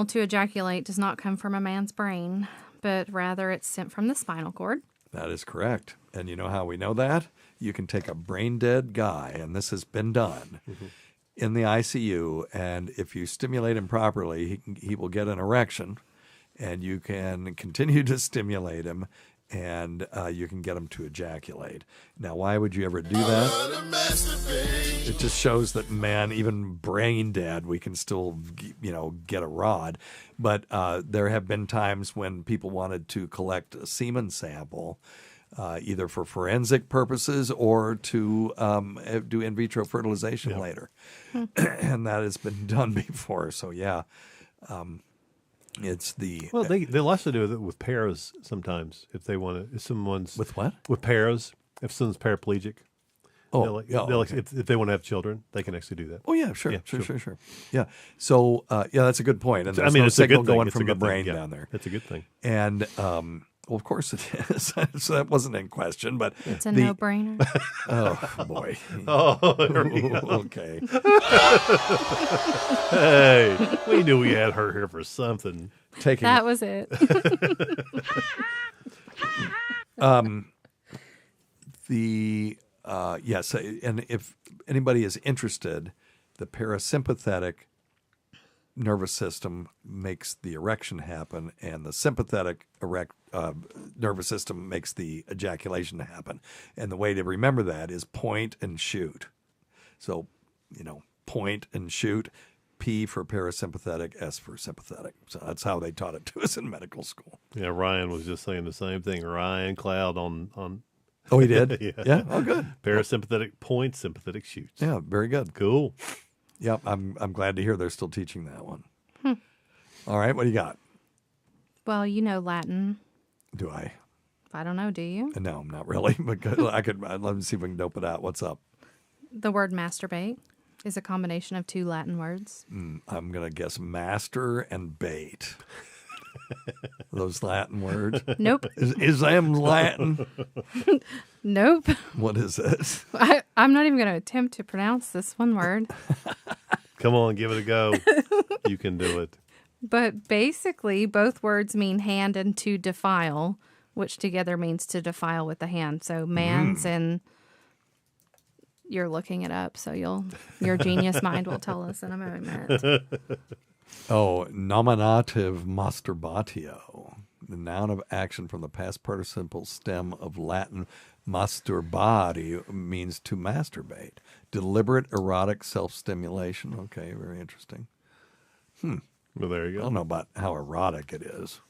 to ejaculate does not come from a man's brain, but rather it's sent from the spinal cord. That is correct. And you know how we know that? You can take a brain dead guy, and this has been done in the ICU, and if you stimulate him properly, he will get an erection, and you can continue to stimulate him, and you can get him to ejaculate. Now, why would you ever do that? It just shows that, man, even brain dead, we can still, get a rod. But there have been times when people wanted to collect a semen sample, either for forensic purposes or to do in vitro fertilization later. And that has been done before. So, yeah. It's the Well, they also do it with pairs sometimes if they want to. If someone's with what? With pairs, if someone's paraplegic. Okay. If they want to have children, they can actually do that. Oh yeah, sure. Yeah. So that's a good point. And there's no it's a signal good thing. going It's a from the good thing. brain Yeah, down there. It's a good thing. And well, of course it is. So that wasn't in question, but It's a no-brainer. Oh boy. Okay. Hey, we knew we had her here for something. That was it. Yes, and if anybody is interested, the parasympathetic nervous system makes the erection happen, and the sympathetic nervous system makes the ejaculation happen. And the way to remember that is point and shoot. So, point and shoot. P for parasympathetic, S for sympathetic. So that's how they taught it to us in medical school. Yeah, Ryan was just saying the same thing. Ryan Cloud on Oh, he did? Yeah. Oh, good. Parasympathetic point, sympathetic shoots. Yeah, very good. Cool. Yep, I'm glad to hear they're still teaching that one. All right, what do you got? Well, you know Latin. Do I? I don't know, do you? No, not really. But I'd love to see if we can dope it out. What's up? The word masturbate is a combination of two Latin words. I'm going to guess master and bait. Those Latin words? Nope. Is them Latin? Nope. What is this? I'm not even going to attempt to pronounce this one word. Come on, give it a go. You can do it. But basically, both words mean hand and to defile, which together means to defile with the hand. So man's and you're looking it up, so your genius mind will tell us in a moment. Oh, nominative masturbatio, the noun of action from the past participle stem of Latin masturbare means to masturbate. Deliberate erotic self-stimulation. Okay, very interesting. Well, there you I go. don't know about how erotic it is.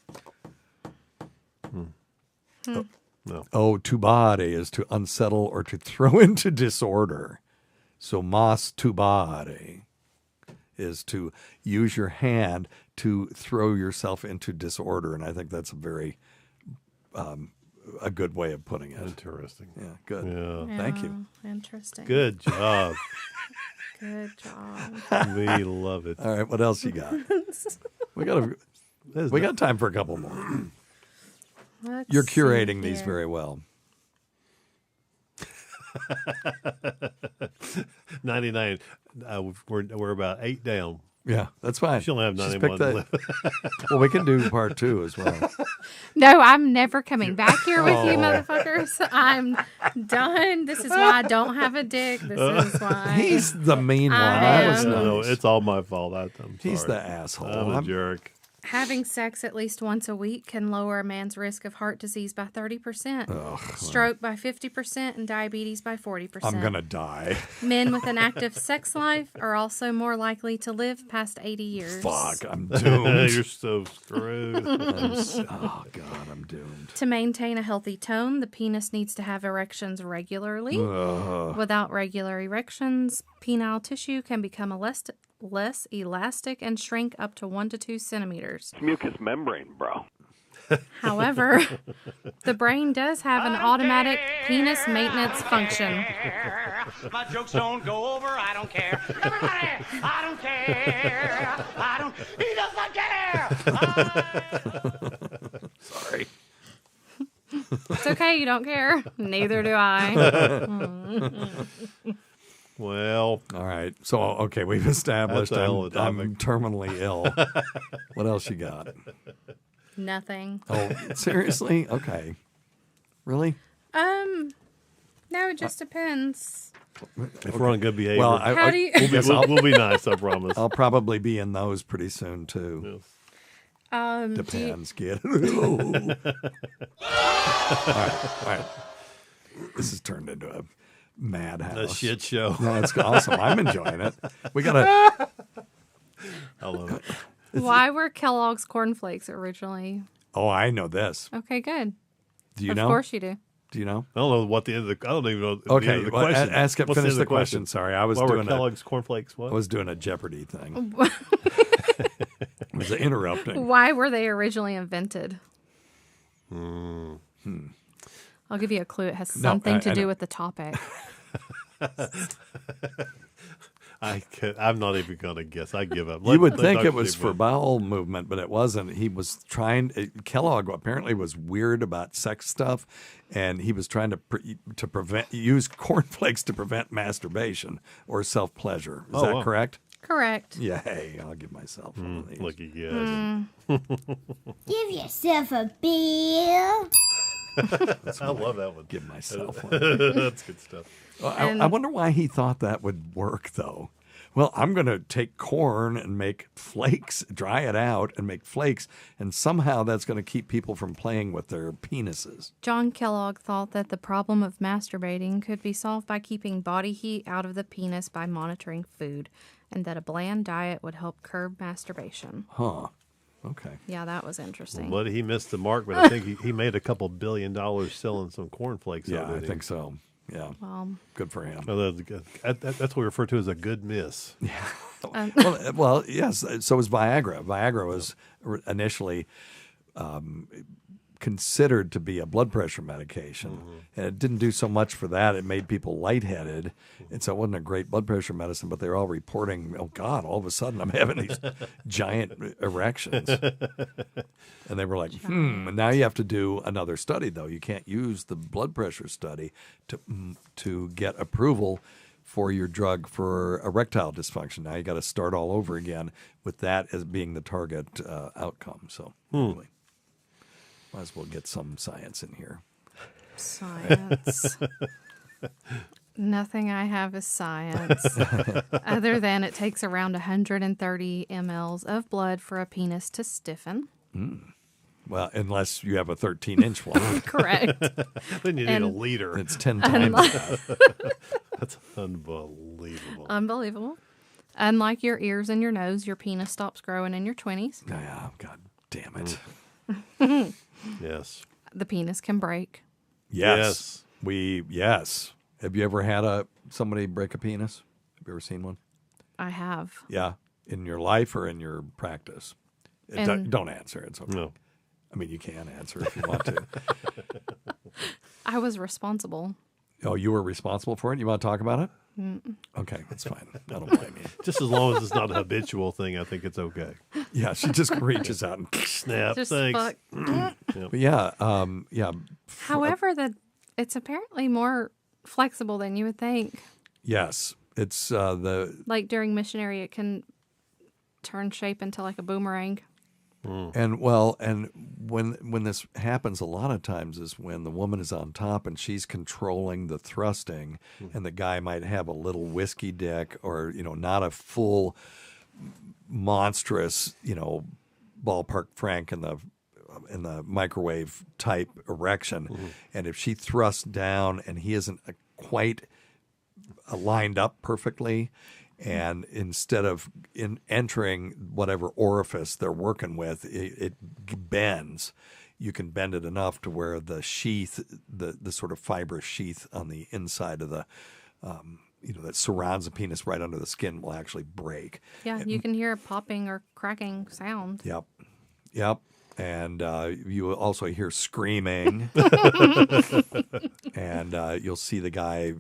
No. Oh, tubare is to unsettle or to throw into disorder. So masturbare is to use your hand to throw yourself into disorder. And I think that's a very a good way of putting it. Interesting. Yeah, good. Yeah. Thank you. Interesting. Good job. Good job. We love it. All right, what else you got? We got time for a couple more. Let's You're see curating these here. very well. 99. We're about 8 down. Yeah, that's fine. She'll have Just 91 pick that- left. Well, we can do part 2 as well. No, I'm never coming back here with you, motherfuckers. I'm done. This is why I don't have a dick. This is why. He's the mean one. I I was am. nice. No, it's all my fault. I'm sorry. He's the asshole. I'm a jerk. Having sex at least once a week can lower a man's risk of heart disease by 30%, stroke by 50%, and diabetes by 40%. I'm going to die. Men with an active sex life are also more likely to live past 80 years. Fuck, I'm doomed. You're so screwed. Oh, God, I'm doomed. To maintain a healthy tone, the penis needs to have erections regularly. Without regular erections, penile tissue can become less elastic and shrink up to 1 to 2 centimeters. Mucous membrane, bro. However, the brain does have an automatic penis maintenance function. My jokes don't go over, I don't care. Everybody, I don't care. He does not care. Sorry. It's okay, you don't care. Neither do I. Well, all right. So, okay, we've established That's a hell I'm of a topic. terminally ill. What else you got? Nothing. Oh, seriously? Okay. Really? No, it just depends. if we're on good behavior, Well, How do you- we'll be nice, I promise. I'll probably be in those pretty soon, too. Yes. Depends, kid. All right. This has turned into a madhouse. A shit show. No, it's awesome. I'm enjoying it. We gotta. I love it. Why were Kellogg's cornflakes originally? Oh, I know this. Okay, good. Do you Of know? course you do. Do you know? I don't know what the end of the. I don't even know. The Okay, end of the well, question. ask it. What's Finish end the of question. Sorry, I was Why were doing Kellogg's cornflakes. What? I was doing a Jeopardy thing. It was interrupting. Why were they originally invented? I'll give you a clue. It has something to do with the topic. I'm not even going to guess. I give up. You would think Dr. it was Steve for win. bowel movement, but it wasn't. He was trying. Kellogg apparently was weird about sex stuff, and he was trying to use cornflakes to prevent masturbation or self pleasure. Is that wow. correct? Correct. Yeah. Hey, I'll give myself one of these. Look at you. Give yourself a beer. I love that one. Give myself one. That's good stuff. I wonder why he thought that would work, though. well, I'm going to take corn and make flakes, dry it out and make flakes, and somehow that's going to keep people from playing with their penises. John Kellogg thought that the problem of masturbating could be solved by keeping body heat out of the penis by monitoring food, and that a bland diet would help curb masturbation. Huh. Okay. Yeah, that was interesting. But he missed the mark, but I think he made a couple $1 billion selling some cornflakes. Yeah, I think so. Yeah. Good for him. Oh, that's what we refer to as a good miss. Yeah. Well, yes. So was Viagra. Viagra was initially considered to be a blood pressure medication, and it didn't do so much for that. It made people lightheaded, and so it wasn't a great blood pressure medicine. But they were all reporting, "Oh God, all of a sudden I'm having these giant erections," and they were like, And now you have to do another study, though. You can't use the blood pressure study to get approval for your drug for erectile dysfunction. Now you got to start all over again with that as being the target outcome. So anyway. Might as well get some science in here. Science. Nothing I have is science, other than it takes around 130 mLs of blood for a penis to stiffen. Well, unless you have a 13-inch one. Correct. Then you need a liter. It's 10 times that. That's unbelievable. Unbelievable. Unlike your ears and your nose, your penis stops growing in your 20s. Yeah, God damn it. Yes. The penis can break. Yes. Yes. Have you ever had somebody break a penis? Have you ever seen one? I have. Yeah. In your life or in your practice? Don't answer. It's okay. No. I mean, you can answer if you want to. I was responsible. Oh, you were responsible for it? You want to talk about it? Okay, that's fine. I don't blame you. Just as long as it's not a habitual thing, I think it's okay. Yeah, she just reaches out and snap. Just Thanks. fuck. But yeah. However, it's apparently more flexible than you would think. Yes, it's like during missionary, it can turn shape into like a boomerang. And when this happens a lot of times is when the woman is on top and she's controlling the thrusting, and the guy might have a little whiskey dick or not a full monstrous ballpark Frank in the microwave type erection, and if she thrusts down and he isn't quite lined up perfectly. And instead of entering whatever orifice they're working with, it bends. You can bend it enough to where the sheath, the sort of fibrous sheath on the inside of the, that surrounds the penis right under the skin will actually break. Yeah, you can hear a popping or cracking sound. Yep. And you also hear screaming. And you'll see the guy,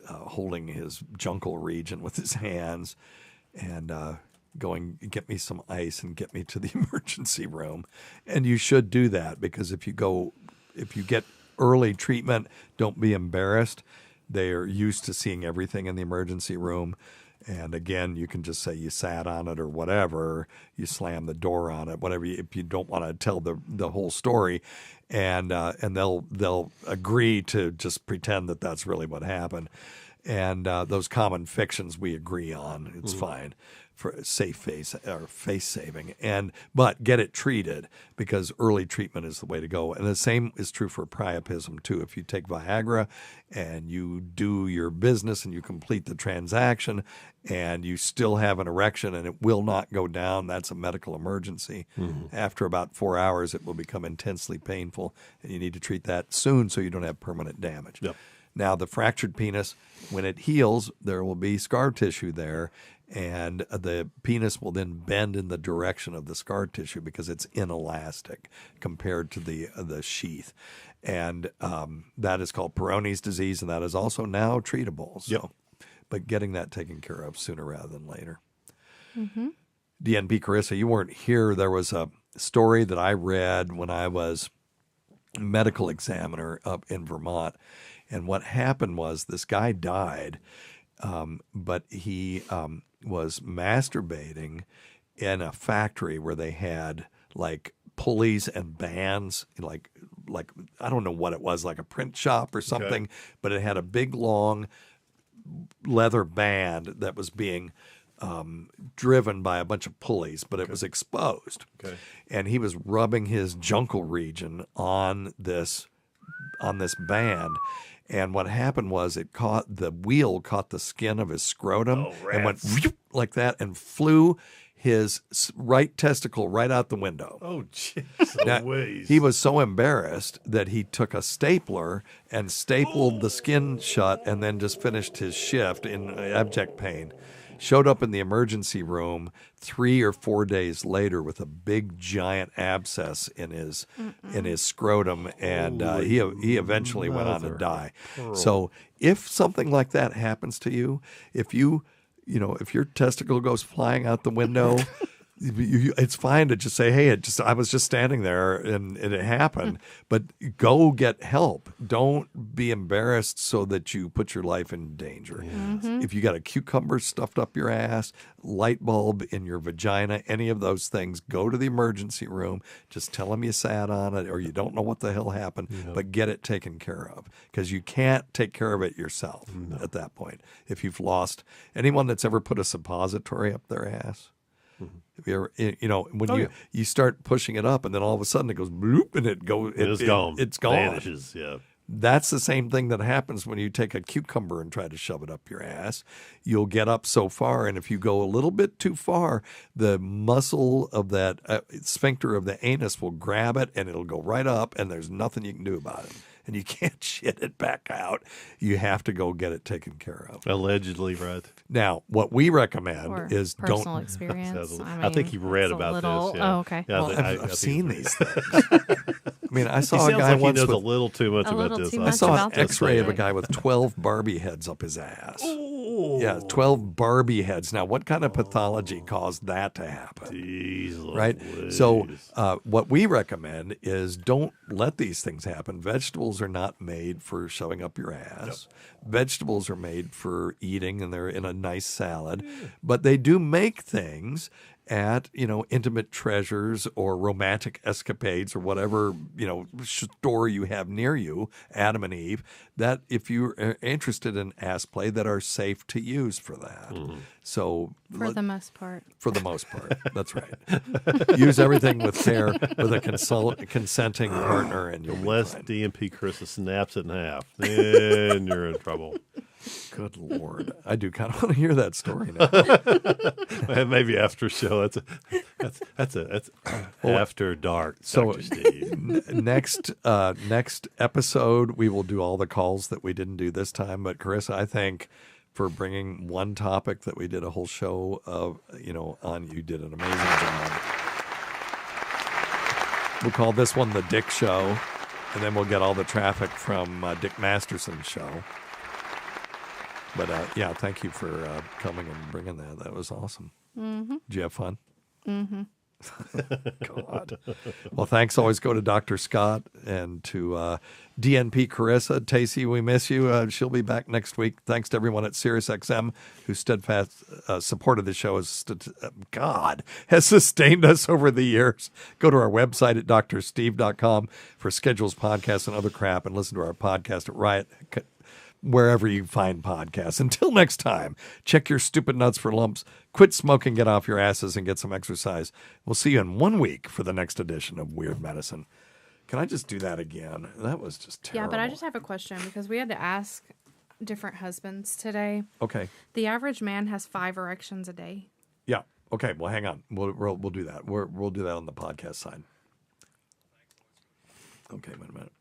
holding his Junkle region with his hands and going, get me some ice and get me to the emergency room. And you should do that because if you get early treatment, don't be embarrassed. They are used to seeing everything in the emergency room. And again, you can just say you sat on it or whatever. You slam the door on it, whatever. If you don't want to tell the whole story, and they'll agree to just pretend that that's really what happened. And those common fictions we agree on. It's fine for safe face saving. But get it treated because early treatment is the way to go. And the same is true for priapism too. If you take Viagra and you do your business and you complete the transaction and you still have an erection and it will not go down, that's a medical emergency. After about 4 hours, it will become intensely painful and you need to treat that soon so you don't have permanent damage. Yep. Now, the fractured penis, when it heals, there will be scar tissue there, and the penis will then bend in the direction of the scar tissue because it's inelastic compared to the sheath. And that is called Peyronie's disease, and that is also now treatable. So, but getting that taken care of sooner rather than later. DNP Carissa, you weren't here. There was a story that I read when I was medical examiner up in Vermont. And what happened was this guy died, but he was masturbating in a factory where they had like pulleys and bands, like I don't know what it was, like a print shop or something, but it had a big long leather band that was being driven by a bunch of pulleys, but it was exposed. Okay. And he was rubbing his Junkle region on this band. And what happened was the wheel caught the skin of his scrotum and went like that and flew his right testicle right out the window. Oh, jeez. Now, Louise. he was so embarrassed that he took a stapler and stapled the skin shut and then just finished his shift in abject pain. Showed up in the emergency room 3 or 4 days later with a big giant abscess in his scrotum, and he eventually went on to die. So if something like that happens to you, if your testicle goes flying out the window, it's fine to just say, "Hey, I was just standing there and it happened." But go get help. Don't be embarrassed so that you put your life in danger. If you got a cucumber stuffed up your ass, light bulb in your vagina, any of those things, go to the emergency room. Just tell them you sat on it or you don't know what the hell happened, but get it taken care of, because you can't take care of it yourself at that point. If you've lost anyone that's ever put a suppository up their ass. If you ever, when you start pushing it up and then all of a sudden it goes bloop and it's gone. It's gone. Vanishes, yeah. That's the same thing that happens when you take a cucumber and try to shove it up your ass. You'll get up so far, and if you go a little bit too far, the muscle of that sphincter of the anus will grab it and it'll go right up, and there's nothing you can do about it. And you can't shit it back out. You have to go get it taken care of. Allegedly, right? Now, what we recommend is personal don't. experience. I think you read about this. Yeah. Oh, okay. Yeah, Well, I've seen these things. I mean, I saw a guy like once he knows with a little too much about this. I saw an X-ray of a guy with 12 Barbie heads up his ass. Yeah, 12 Barbie heads. Now, what kind of pathology caused that to happen? Jeez, right? Louise. So what we recommend is don't let these things happen. Vegetables are not made for shoving up your ass. Vegetables are made for eating, and they're in a nice salad. But they do make things at, Intimate Treasures or Romantic Escapades or whatever, store you have near you, Adam and Eve, that if you're interested in ass play, that are safe to use for that. So for the most part. For the most part. That's right. Use everything with care with a consenting partner, and you'll Unless be fine. DMP Carissa snaps it in half, then you're in trouble. Good Lord. I do kind of want to hear that story now. And maybe after show. That's after dark. So Dr. Steve. next episode, we will do all the calls that we didn't do this time. But Carissa, I think for bringing one topic that we did a whole show of, on, you did an amazing job. We'll call this one the Dick Show, and then we'll get all the traffic from Dick Masterson's show. But thank you for coming and bringing that. That was awesome. Did you have fun? God. Well, thanks. Always go to Dr. Scott and to DNP Carissa. Tacey, we miss you. She'll be back next week. Thanks to everyone at SiriusXM who steadfast supported the show. Has sustained us over the years. Go to our website at drsteve.com for schedules, podcasts, and other crap, and listen to our podcast at Riot, wherever you find podcasts. Until next time, check your stupid nuts for lumps, quit smoking, get off your asses, and get some exercise. We'll see you in 1 week for the next edition of Weird Medicine. Can I just do that again? That was just terrible. Yeah, but I just have a question because we had to ask different husbands today. Okay. The average man has 5 erections a day. Yeah. Okay. Well, hang on. We'll do that. We'll do that on the podcast side. Okay. Wait a minute.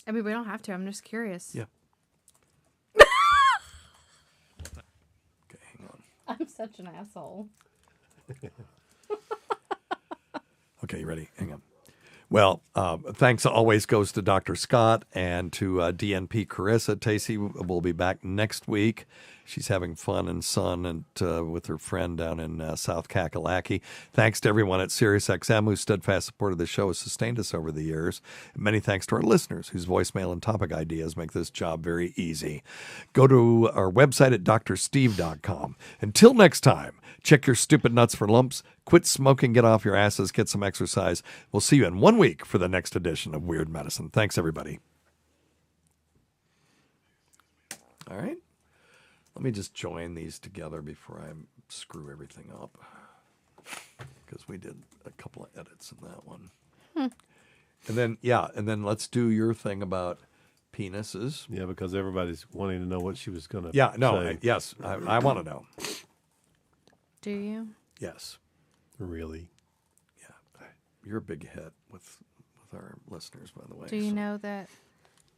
I mean, we don't have to. I'm just curious. Yeah. Okay. Hang on. I'm such an asshole. Okay. You ready? Hang on. Well, thanks always goes to Dr. Scott and to DNP Carissa. Tacey will be back next week. She's having fun and sun and with her friend down in South Kakalaki. Thanks to everyone at SiriusXM whose steadfast support of the show has sustained us over the years. And many thanks to our listeners whose voicemail and topic ideas make this job very easy. Go to our website at drsteve.com. Until next time, check your stupid nuts for lumps, quit smoking, get off your asses, get some exercise. We'll see you in 1 week for the next edition of Weird Medicine. Thanks, everybody. All right. Let me just join these together before I screw everything up. Because we did a couple of edits in that one. And then let's do your thing about penises. Yeah, because everybody's wanting to know what she was going to say. Yes, I want to know. Do you? Yes. Really? Yeah. You're a big hit with our listeners, by the way. Do you know that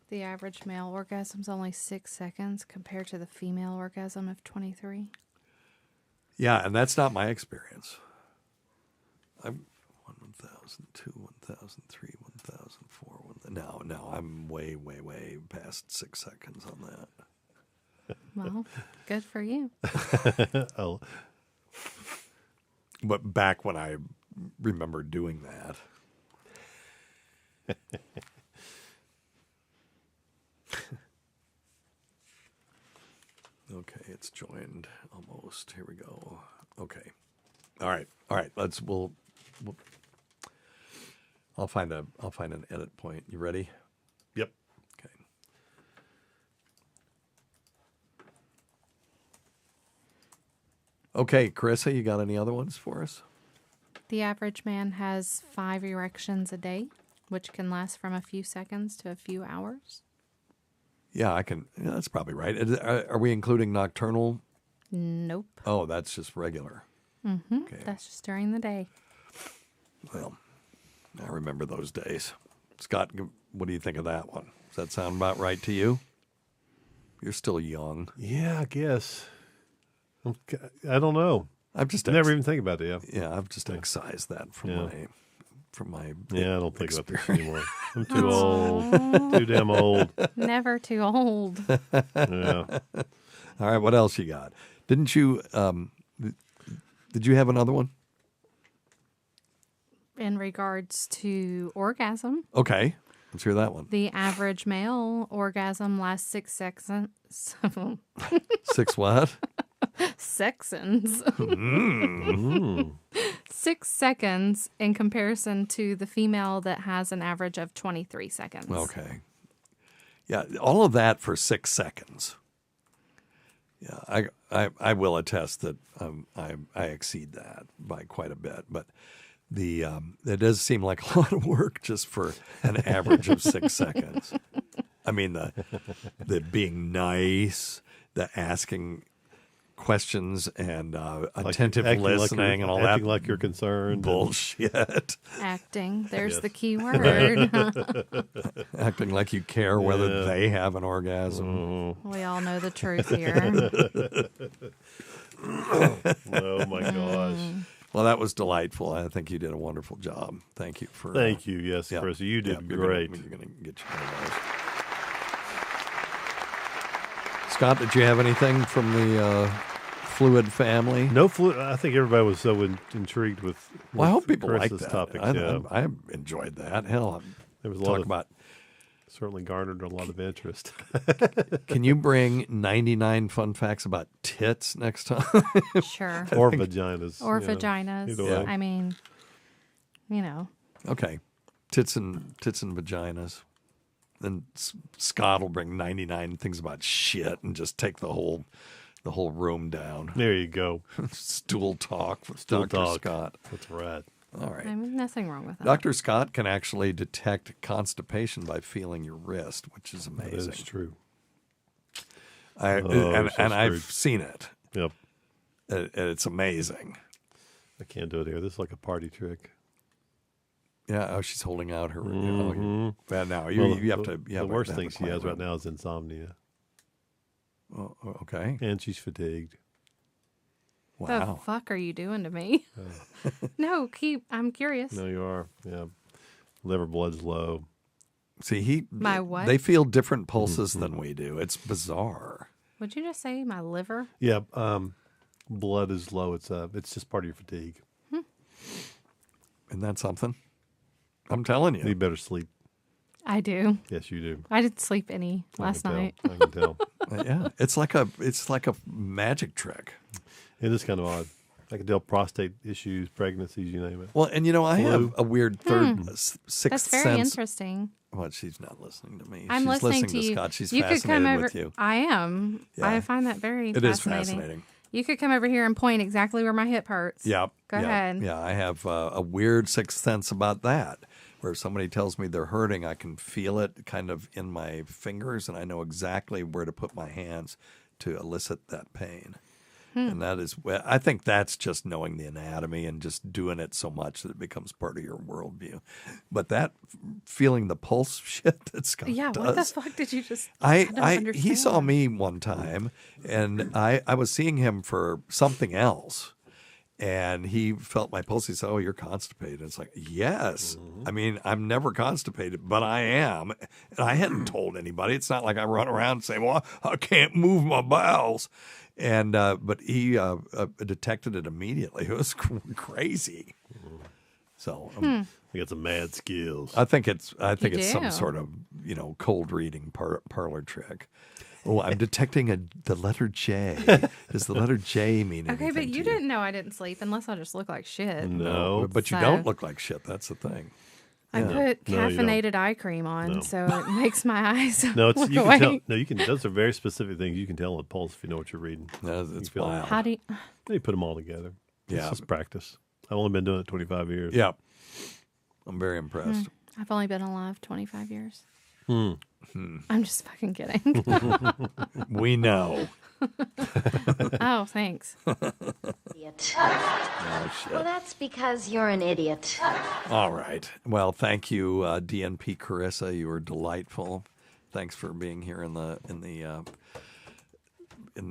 the average male orgasm is only 6 seconds compared to the female orgasm of 23? Yeah, and that's not my experience. I'm 1,002, 1,003, 1,004. No, I'm way, way, way past 6 seconds on that. Well, good for you. Oh. But back when I remember doing that. Okay, it's joined almost. Here we go. Okay. All right. I'll find an edit point. You ready? Yep. Okay. Okay, Carissa, you got any other ones for us? The average man has 5 erections a day, which can last from a few seconds to a few hours. Yeah, I can. Yeah, that's probably right. Are we including nocturnal? Nope. Oh, that's just regular. Mm-hmm. Okay. That's just during the day. Well, I remember those days. Scott, what do you think of that one? Does that sound about right to you? You're still young. Yeah, I guess. I don't know. I've just never even think about it. Yeah, I've just excised that from my Yeah, I don't think about this anymore. I'm too old. Too damn old. Never too old. Yeah. All right, what else you got? Didn't you did you have another one? In regards to orgasm. Okay. Let's hear that one. The average male orgasm lasts 6 seconds. 6 what? Seconds. 6 seconds in comparison to the female that has an average of 23 seconds. Okay. Yeah, all of that for 6 seconds. Yeah, I will attest that I exceed that by quite a bit, but it does seem like a lot of work just for an average of 6 seconds. I mean, the being nice, the asking questions and attentive listening and all that. Acting like you're concerned. Bullshit. Acting. There's the key word. Acting like you care whether they have an orgasm. We all know the truth here. Oh, my gosh. Well, that was delightful. I think you did a wonderful job. Thank you for. Thank you. Yes, Chris, you did great. You're going to get you one of those. Scott, did you have anything from the fluid family? No fluid. I think everybody was so intrigued with. Well, I hope people Chris's like that. topics. I enjoyed that. Hell, there was a talk lot about. Certainly garnered a lot of interest. Can you bring 99 fun facts about tits next time? Sure. Or vaginas. Or vaginas. Yeah. I mean, Okay. Tits and vaginas. Then Scott will bring 99 things about shit and just take the whole room down. There you go. Stool talk with Stool Dr. talk. Scott. That's right. All right. I mean, nothing wrong with that. Dr. Scott can actually detect constipation by feeling your wrist, which is amazing. That is true. I've seen it. Yep. It's amazing. I can't do it here. This is like a party trick. Yeah. Oh, she's holding out her. Mm-hmm. Now Well, you have to. The worst thing she has right now is insomnia. Oh, okay. And she's fatigued. Wow. The fuck are you doing to me? No, I'm curious. No, you are. Yeah. Liver blood's low. See, My what? They feel different pulses than we do. It's bizarre. Would you just say my liver? Yeah. Blood is low. It's just part of your fatigue. Isn't that something? I'm telling you. You better sleep. I do. Yes, you do. I didn't sleep any last night. I can tell. Yeah, it's like a magic trick. It is kind of odd. I can tell prostate issues, pregnancies, you name it. Well, and I have a weird sixth That's very sense. interesting. Well, she's not listening to me. I'm she's listening to you. Scott. She's you could come fascinated over. with you. I am. Yeah. I find that very It is fascinating. You could come over here and point exactly where my hip hurts. Yeah. Go ahead. Yeah, I have a weird sixth sense about that, where if somebody tells me they're hurting, I can feel it kind of in my fingers, and I know exactly where to put my hands to elicit that pain. And that is, I think that's just knowing the anatomy and just doing it so much that it becomes part of your worldview. But that feeling the pulse shit that Scott Yeah, does. what the fuck did you just? He saw me one time, and I was seeing him for something else. And he felt my pulse. He said, "Oh, you're constipated." It's like, yes. I mean, I'm never constipated, but I am. And I hadn't told anybody. It's not like I run around saying, "Well, I can't move my bowels." And but he detected it immediately. It was crazy. So I got some mad skills. I think it's some do. sort of cold reading parlor trick. Oh, I'm detecting the letter J. Does the letter J mean anything? Okay, but to you didn't know I didn't sleep unless I just look like shit. No. But you So- don't look like shit. That's the thing. I put No, you don't. caffeinated eye cream on, so it makes my eyes No, it's look you away. can tell. No, you can. Those are very specific things you can tell on pulse if you know what you're reading. It's feel it. wild. How do you? You put them all together. Yeah. It's just practice. I've only been doing it 25 years. Yeah. I'm very impressed. I've only been alive 25 years. I'm just fucking kidding. We know. Oh, thanks. Idiot. Oh, shit. Well, that's because you're an idiot. All right. Well, thank you, DNP Carissa. You were delightful. Thanks for being here in the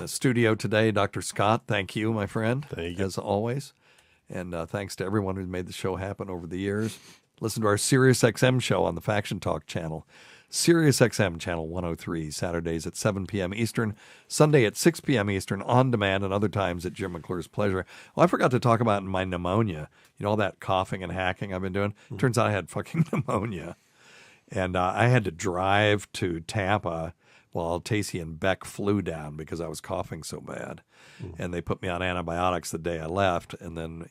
studio today, Dr. Scott. Thank you, my friend. Thank you. As always. And thanks to everyone who's made the show happen over the years. Listen to our SiriusXM show on the Faction Talk channel. SiriusXM channel 103, Saturdays at 7 p.m. Eastern, Sunday at 6 p.m. Eastern, on demand, and other times at Jim McClure's pleasure. Well, I forgot to talk about my pneumonia. All that coughing and hacking I've been doing? Turns out I had fucking pneumonia. And I had to drive to Tampa while Tacey and Beck flew down because I was coughing so bad. And they put me on antibiotics the day I left. And then,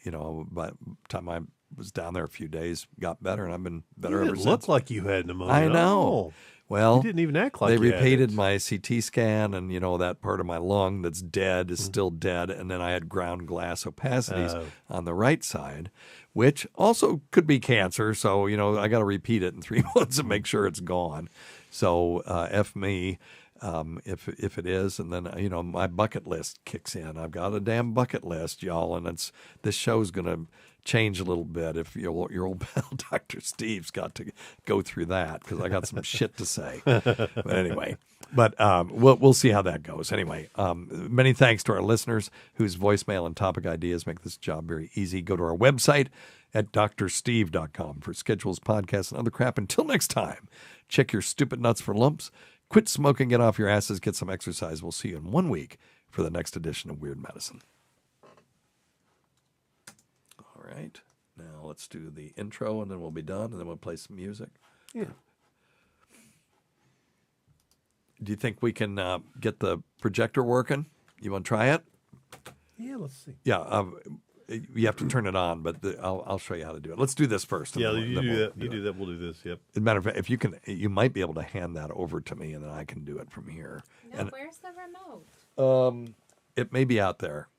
by the time I was down there a few days, got better, and I've been better ever It since. looked like you had pneumonia. I know. Oh. Well, You didn't even act like they you had repeated it. my CT scan, and that part of my lung that's dead is still dead. And then I had ground glass opacities on the right side, which also could be cancer. So I got to repeat it in 3 months and make sure it's gone. So F me. If it is, and then my bucket list kicks in. I've got a damn bucket list, y'all, and this show's gonna change a little bit if your old pal Dr. Steve's got to go through that because I got some shit to say. But anyway, we'll see how that goes. Anyway, many thanks to our listeners whose voicemail and topic ideas make this job very easy. Go to our website at drsteve.com for schedules, podcasts, and other crap. Until next time, check your stupid nuts for lumps. Quit smoking, get off your asses, get some exercise. We'll see you in 1 week for the next edition of Weird Medicine. All right. Now let's do the intro, and then we'll be done, and then we'll play some music. Yeah. Do you think we can get the projector working? You want to try it? Yeah, let's see. Yeah. You have to turn it on, but I'll show you how to do it. Let's do this first. and Yeah, then you do we'll that. You do that. We'll do this. Yep. As a matter of fact, if you can, you might be able to hand that over to me, and then I can do it from here. No, where's the remote? It may be out there.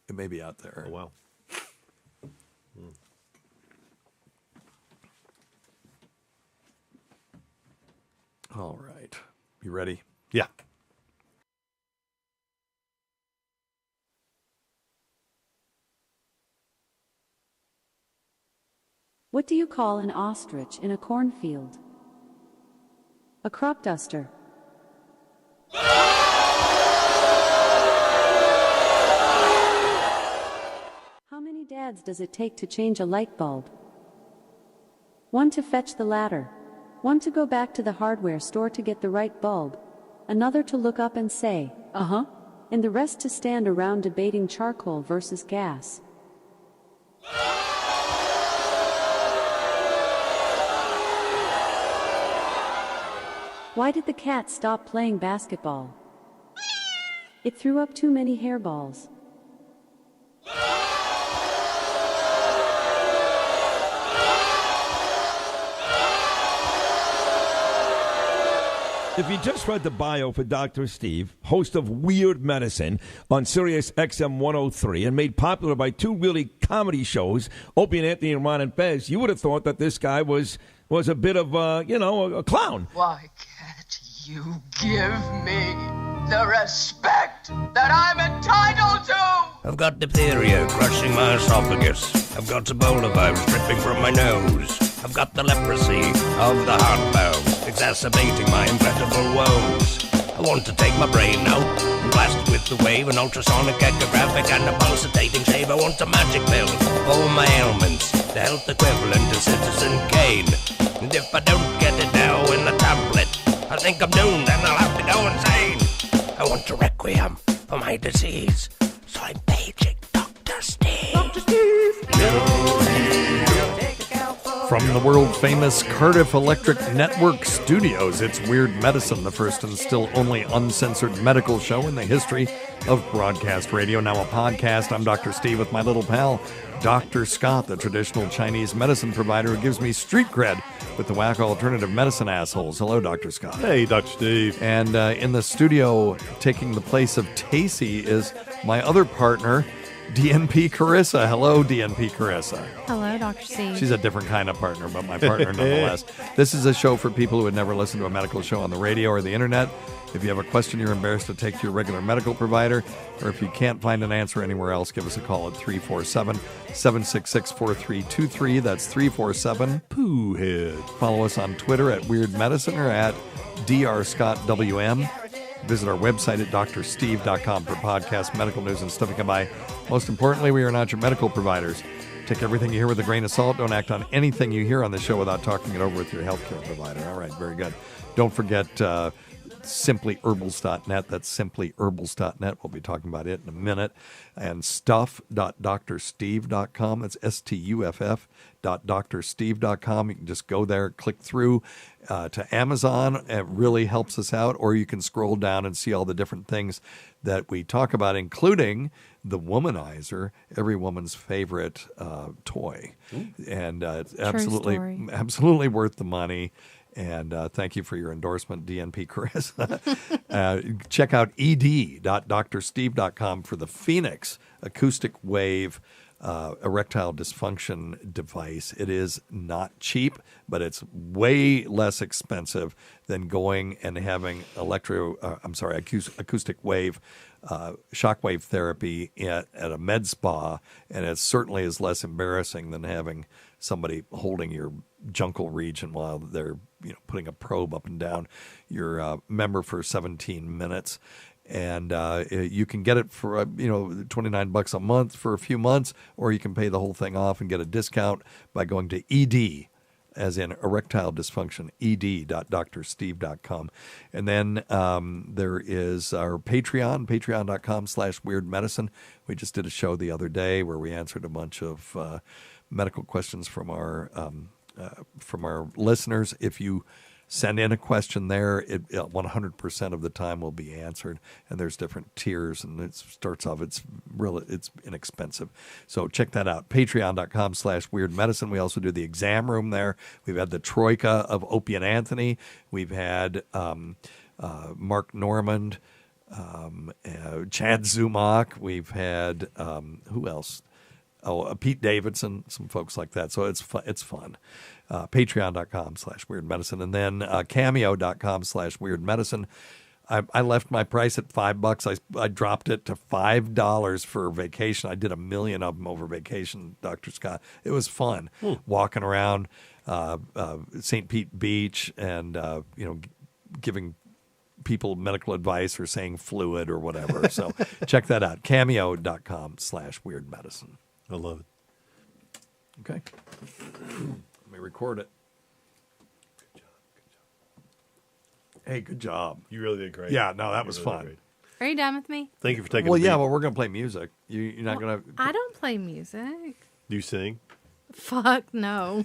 It may be out there. Oh, wow. All right. You ready? Yeah. What do you call an ostrich in a cornfield? A crop duster. How many dads does it take to change a light bulb? One to fetch the ladder. One to go back to the hardware store to get the right bulb. Another to look up and say, uh-huh. And the rest to stand around debating charcoal versus gas. Why did the cat stop playing basketball? It threw up too many hairballs. If you just read the bio for Dr. Steve, host of Weird Medicine on Sirius XM 103 and made popular by two really comedy shows, Opie and Anthony and Ron and Fez, you would have thought that this guy was a bit of, a clown. Why can't you give me the respect that I'm entitled to? I've got diphtheria crushing my esophagus. I've got Ebola virus dripping from my nose. I've got the leprosy of the heart valve, exacerbating my incredible woes. I want to take my brain out and blast it with the wave, an ultrasonic, echographic, and a pulsating shave. I want a magic pill for all my ailments, the health equivalent to Citizen Kane. And if I don't get it now in a tablet, I think I'm doomed and I'll have to go insane. I want a requiem for my disease, so I'm paging Dr. Steve. Dr. Steve! From the world-famous Cardiff Electric Network studios, it's Weird Medicine, the first and still only uncensored medical show in the history of broadcast radio. Now a podcast. I'm Dr. Steve with my little pal, Dr. Scott, the traditional Chinese medicine provider who gives me street cred with the whack alternative medicine assholes. Hello, Dr. Scott. Hey, Dr. Steve. And in the studio, taking the place of Tacey, is my other partner, DNP Carissa. Hello, DNP Carissa. Hello, Dr. Steve. She's a different kind of partner, but my partner nonetheless. This is a show for people who had never listened to a medical show on the radio or the internet. If you have a question you're embarrassed to take to your regular medical provider, or if you can't find an answer anywhere else, give us a call at 347-766-4323. That's 347-POOHEAD. Follow us on Twitter at Weird Medicine or at DrScottWM. Visit our website at drsteve.com for podcasts, medical news, and stuff you can buy. Most importantly, we are not your medical providers. Take everything you hear with a grain of salt. Don't act on anything you hear on the show without talking it over with your healthcare provider. All right, very good. Don't forget simplyherbals.net. That's simplyherbals.net. We'll be talking about it in a minute. And stuff.drsteve.com. That's stuff.drsteve.com. You can just go there, click through to Amazon. It really helps us out. Or you can scroll down and see all the different things that we talk about, including the Womanizer, every woman's favorite toy. And it's absolutely worth the money. And thank you for your endorsement, DNP Chris. Check out ed.drsteve.com for the Phoenix acoustic wave erectile dysfunction device. It is not cheap, but it's way less expensive than going and having acoustic wave shockwave therapy at a med spa, and it certainly is less embarrassing than having somebody holding your Junkle region while they're putting a probe up and down your member for 17 minutes. And you can get it for $29 a month for a few months, or you can pay the whole thing off and get a discount by going to ED, as in erectile dysfunction, ed.drsteve.com. And then there is our Patreon, patreon.com/weirdmedicine. We just did a show the other day where we answered a bunch of medical questions from our listeners. If you send in a question there, it 100% of the time will be answered. And there's different tiers, and it starts off, it's inexpensive. So check that out, patreon.com/weirdmedicine. We also do the exam room there. We've had the troika of Opie and Anthony. We've had Mark Normand, Chad Zumach. We've had, who else? Pete Davidson, some folks like that. So it's fun. Patreon.com/weirdmedicine. And then cameo.com/weirdmedicine. I left my price at $5. I dropped it to $5 for vacation. I did 1 million of them over vacation, Dr. Scott. It was fun walking around St. Pete Beach and giving people medical advice or saying fluid or whatever. So check that out. Cameo.com/weirdmedicine. I love it. Okay. Let me record it. Good job. Hey, good job. You really did great. Yeah, no, that was fun. Are you done with me? Thank you for taking Well, the beat. yeah, well, we're going to play music. You're not going to... I don't play music. Do you sing? Fuck no.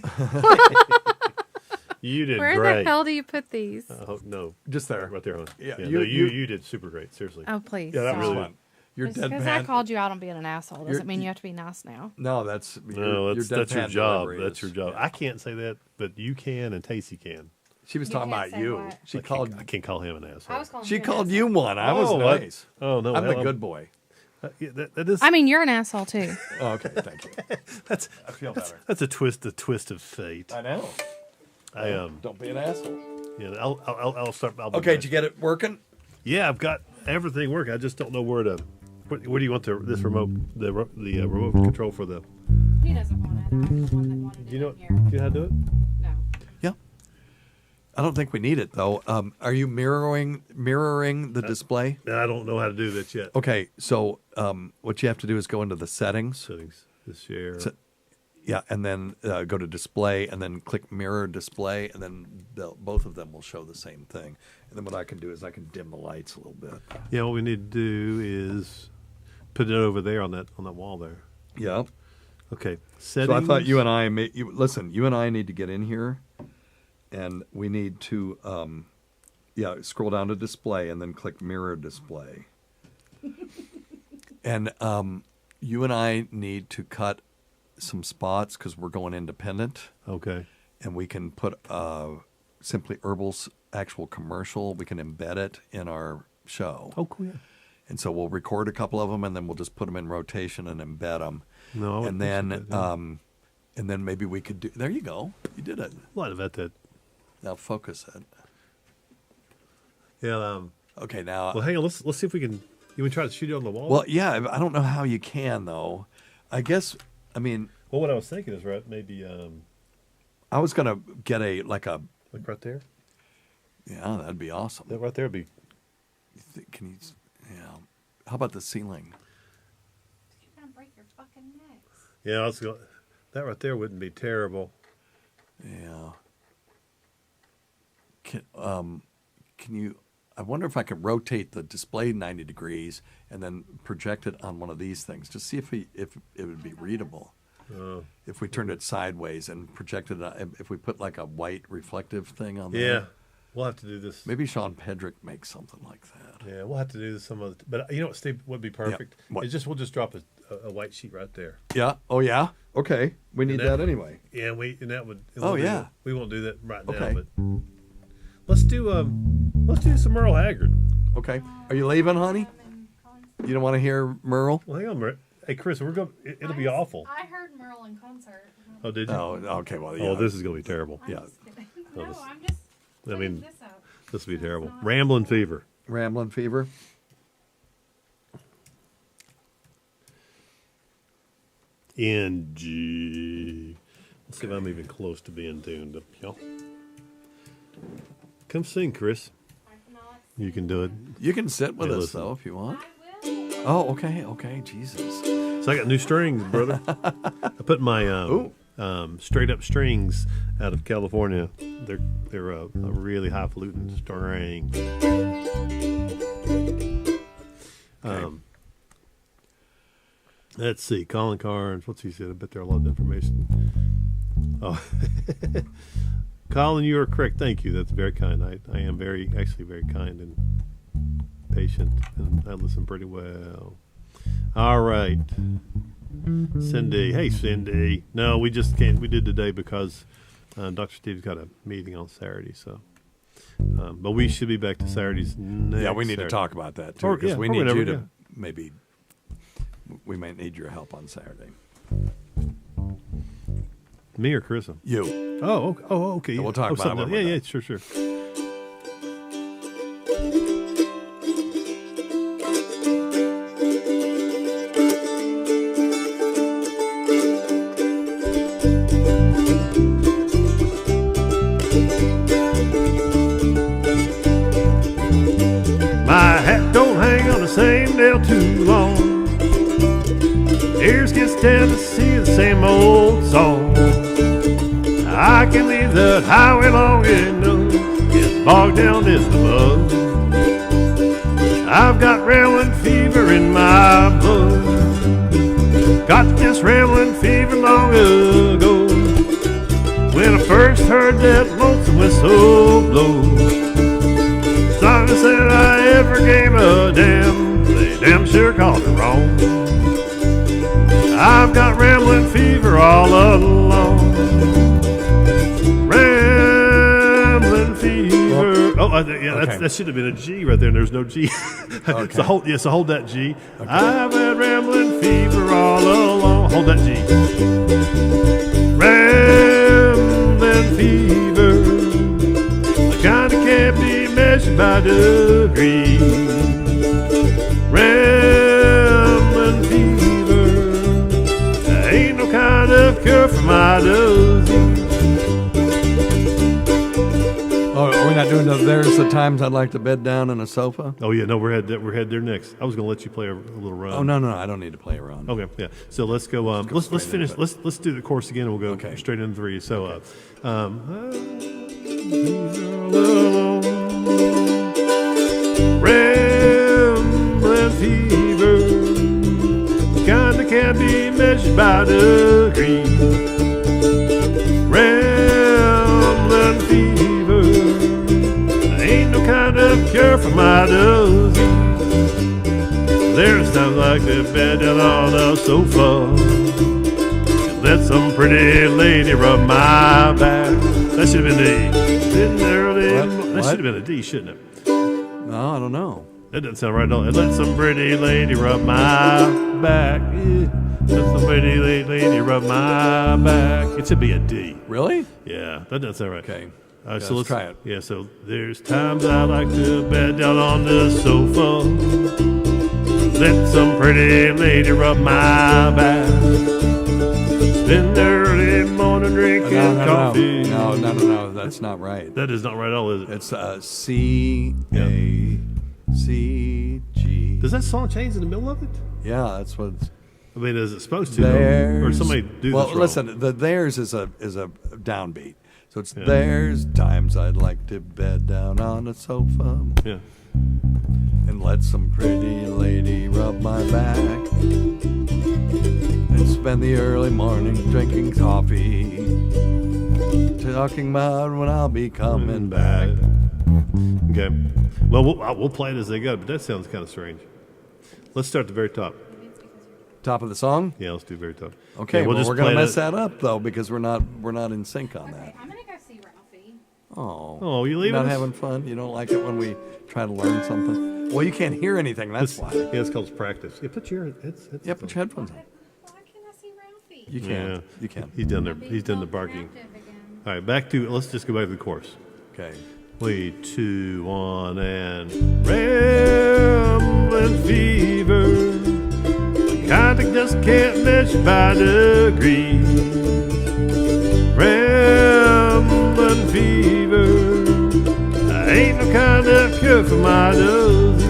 You did Where great. the hell do you put these? Oh, no. Just there. Right there, hon. Yeah, you did super great. Seriously. Oh, please. Yeah, that was stop. fun. You're Just because I called you out on being an asshole doesn't mean you have to be nice now. No, that's your deadpan job. delivery That's is- your job. yeah. I can't say that, but you can, and Tacey can. She was talking about you. She called. I can't call him an asshole. I was calling She him an called asshole. you one. I was nice. Oh no, I'm well, the good boy. Yeah, that is. I mean, you're an asshole too. Oh, okay, thank you. that's I feel better. that's a twist of fate. I know. Don't be an asshole. Yeah, I'll start. I'll be Okay, nice. did you get it working? Yeah, I've got everything working. I just don't know where to. Where do you want this remote? The remote control for the. He doesn't want it. I'm the one that wanted Do you know? it Do in here. you know how to do it? No. Yeah. I don't think we need it though. Are you mirroring the display? I don't know how to do that yet. Okay, so what you have to do is go into the settings. Settings. The share. Yeah, and then go to display, and then click mirror display, and then both of them will show the same thing. And then what I can do is I can dim the lights a little bit. Yeah, what we need to do is put it over there on that wall there. Yeah. Okay. So I thought you and I listen. You and I need to get in here, and we need to scroll down to display, and then click mirror display. And you and I need to cut some spots because we're going independent. Okay. And we can put Simply Herbal's actual commercial. We can embed it in our show. Oh, cool. Yeah. And so we'll record a couple of them, and then we'll just put them in rotation and embed them. No. And then maybe we could do. There you go. You did it. A lot of that. Now focus it. Yeah. Okay. Now. Well, hang on. Let's see if we can. You want to try to shoot it on the wall? Well, yeah. I don't know how you can though. I guess. I mean. Well, what I was thinking is maybe. I was gonna get like right there. Yeah, that'd be awesome. That right there would be. Can you? Yeah. How about the ceiling? You're gonna break your fucking necks. Yeah, I was going. That right there wouldn't be terrible. Yeah. Can you? I wonder if I could rotate the display 90 degrees and then project it on one of these things. Just see if it would be readable. If we turned it sideways and projected it, if we put like a white reflective thing on there. Yeah, we'll have to do this. Maybe Sean Pedrick makes something like that. Yeah, we'll have to do this some other. But you know what, Steve, would be perfect? Yeah. What? We'll just drop a white sheet right there. Yeah. Oh yeah. Okay. We need that anyway. Yeah, that would. Yeah. We won't do that right now. Okay. But let's do some Merle Haggard. Okay. Are you leaving, honey? You don't want to hear Merle? Well, hang on, Merle. Hey, Chris, we're going. It'll be awful. I heard Merle in concert. Oh, did you? Oh, okay. Well, yeah. Oh, this is going to be terrible. Yeah. No, I'm just. I mean, this up. this will be terrible. Ramblin' Fever. Ramblin' Fever. In G. Let's see if I'm even close to being tuned up, y'all. Come sing, Chris. You can do it. You can sit with Hey, us listen. though if you want. Oh, okay. Okay. Jesus. So I got new strings, brother. I put my straight up strings out of California. They're a really highfalutin string. Let's see, Colin Carnes. What's he said? I bet there are a lot of information. Oh, Colin, you are correct. Thank you. That's very kind. I am very kind and patient, and I listen pretty well. All right, Cindy. Hey, Cindy. No, we just can't. We did today because Dr. Steve's got a meeting on Saturday. So, but we should be back to Saturdays next. Yeah, we need Saturday. to talk about that too because we need whenever, you to maybe. We might need your help on Saturday. Me or Chris? You. Oh, okay. Yeah, we'll talk about it. something when else. we're Yeah, done. sure. My hat don't hang on the same nail too long. Ears get stand to see the same old song. I can leave that highway long enough, get bogged down in the mud. I've got rambling fever in my blood. Got this rambling fever long ago, when I first heard that lonesome whistle blow. Songest that I ever gave a damn, they damn sure called it wrong. I've got rambling fever all along. Rambling Okay. that should have been a G right there, and there's no G. Okay. So hold that G. Okay. I've had rambling fever all along. Hold that G. Rambling fever, the kind that can't be measured by degrees. Rambling fever, there ain't no kind of cure for my disease. Oh, are we not doing there's the times I'd like to bed down in a sofa? Oh yeah, no, we're head there next. I was going to let you play a little run. Oh no, I don't need to play a run. Okay, yeah. So let's go. Let's finish. Let's do the course again, and we'll go straight into 3. So, rambling fever, kind that can't be measured by degrees. Rambling fever, ain't no kind of cure for my disease. There's times like to bed down on the sofa and let some pretty lady rub my back. That should have been D. That should have been a D, shouldn't it? No, I don't know. That doesn't sound right at all. And let some pretty lady rub my back. Yeah. Let some pretty lady rub my back. It should be a D. Really? Yeah, that doesn't sound right. Okay. So let's try it. Yeah, so there's times I like to bed down on the sofa. Let some pretty lady rub my back. Spend the early morning drinking coffee. No, that's not right. That is not right at all, is it? It's C-A-C-G. Does that song change in the middle of it? Yeah, that's what it's... I mean, is it supposed to? Or somebody do this wrong? Well, listen, the theirs is a downbeat. So it's there's times I'd like to bed down on a sofa. Yeah. And let some pretty lady rub my back. And spend the early morning drinking coffee. Talking about when I'll be coming back. Okay. Well, we'll play it as they go, but that sounds kind of strange. Let's start at the very top. Top of the song? Yeah, let's do very top. Okay, yeah, we're going to mess that up though because we're not in sync on that. I'm gonna go see Ralphie. Oh, you leaving? Not us? having fun? You don't like it when we try to learn something? Well, you can't hear anything. That's why. Yeah, it's called practice. Yeah, put your put your headphones on. Why can't I see Ralphie? You can't. You can. He's done there. He's done the barking. All right, back to. Let's just go back to the chorus. Okay. 3, 2, 1, and rambling fever, kind that just can't measure by degrees. Rambling fever, ain't no kind of cure for my disease.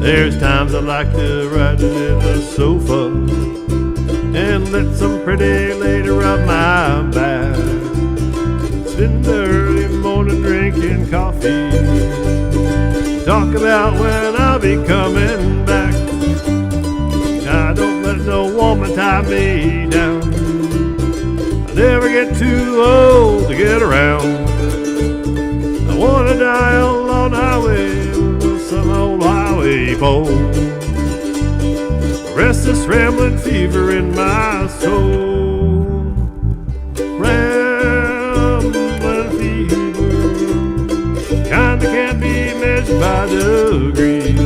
There's times I like to ride it in the sofa and let some pretty lady rub my back. Spend the early morning drinking coffee. Talk about when I'll be coming back. I don't let no woman tie me down. I never get too old to get around. I wanna die on the highway with some old highway pole. Restless rambling fever in my soul. Rambling fever, kind that can't be measured by degrees.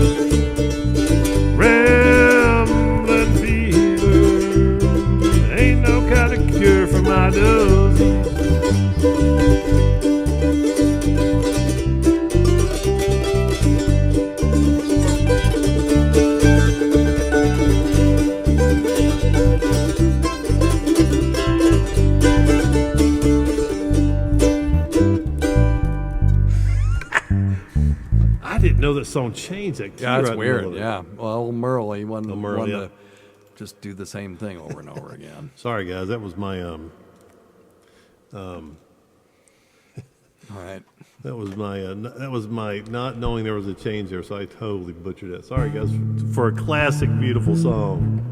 Rambling fever, ain't no kind of cure for my disease. I didn't know that song changed that key. Yeah, that's right weird. in the middle Yeah. of it. Well, Merle, he wanted Merle, yeah. to just do the same thing over and over again. Sorry, guys. That was my All right. That was my not knowing there was a change there, so I totally butchered it. Sorry, guys, for a classic, beautiful song.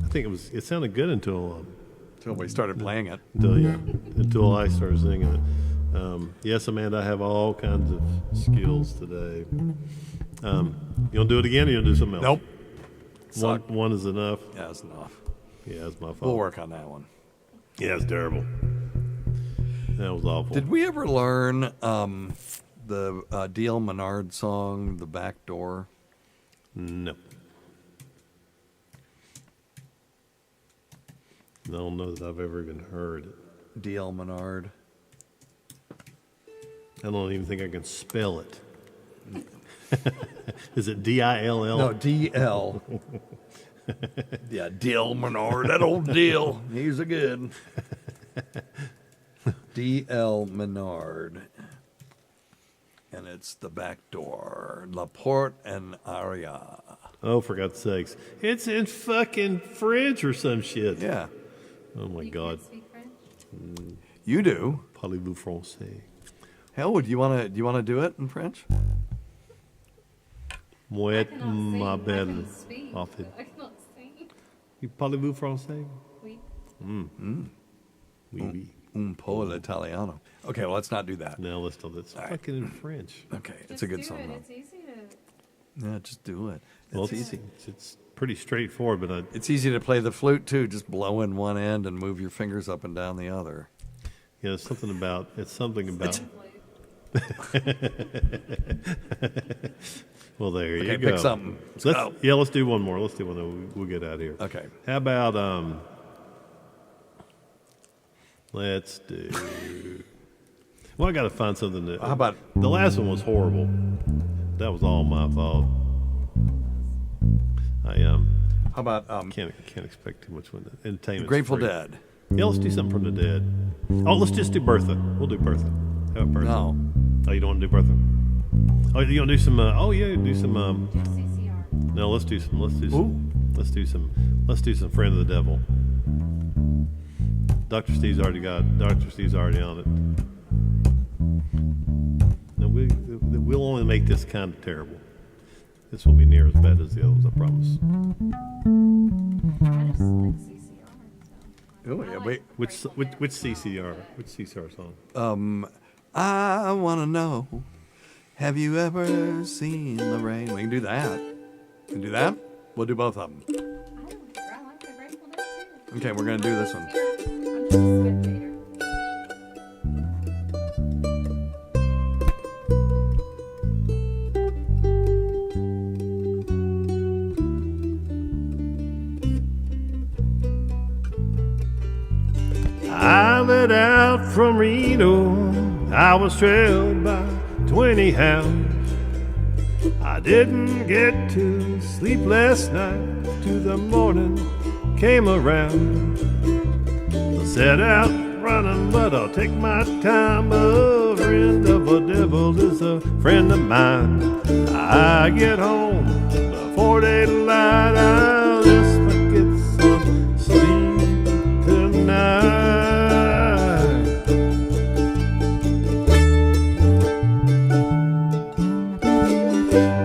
I think it sounded good until we started playing it. Until I started singing it. Yes, Amanda, I have all kinds of skills today. You want to do it again, or you want to do something else? Nope. One is enough. Yeah, it's enough. Yeah, it's my fault. We'll work on that one. Yeah, it's terrible. That was awful. Did we ever learn the D.L. Menard song, The Back Door? No. I don't know that I've ever even heard it. D.L. Menard. I don't even think I can spell it. Is it D-I-L-L? No, D.L. Yeah, D.L. Menard, that old Dill. He's a good. D.L. Menard. And it's The Back Door. La Porte and Aria. Oh, for God's sakes. It's in fucking French or some shit. Yeah. Oh, my God. You do. Parlez-vous français? Hell, do you want to do it in French? Moi, ma belle. Off it. You parlez-vous français? Oui. Oui, oui. Un po l'italiano. Okay, well, let's not do that. No, let's do this. Fucking in French. Okay, it's a good song. It's easy to... Yeah, just do it. Well, It's easy. It's pretty straightforward, but It's easy to play the flute, too. Just blow in one end and move your fingers up and down the other. yeah, it's something about. Well, there you Okay, go. pick something. Let's go. Yeah, let's do one more. Let's do one. Then we'll get out of here. Okay. How about let's do. Well, I got to find something that. How about the last one was horrible? That was all my fault. How about can't expect too much when the entertainment. Grateful Dead? Yeah, let's do something from the dead. Oh, let's just do Bertha. We'll do Bertha. How about Bertha? No. Oh, you don't want to do Bertha? Oh, you want to do some? Do some. No, let's do some. Let's do some Friend of the Devil. Dr. Steve's already on it. No, we'll only make this kind of terrible. This won't be near as bad as the others, I promise. Oh yeah, wait. Which CCR song? I want to know, have you ever seen the rain? We can do that. We can do that. We'll do both of them. Okay, we're going to do this one. I let out from Reno. I was trailed by 20 hounds. I didn't get to sleep last night till the morning came around. I set out running, but I'll take my time. A friend of a devil is a friend of mine. I get home before daylight. I'll just get some sleep tonight.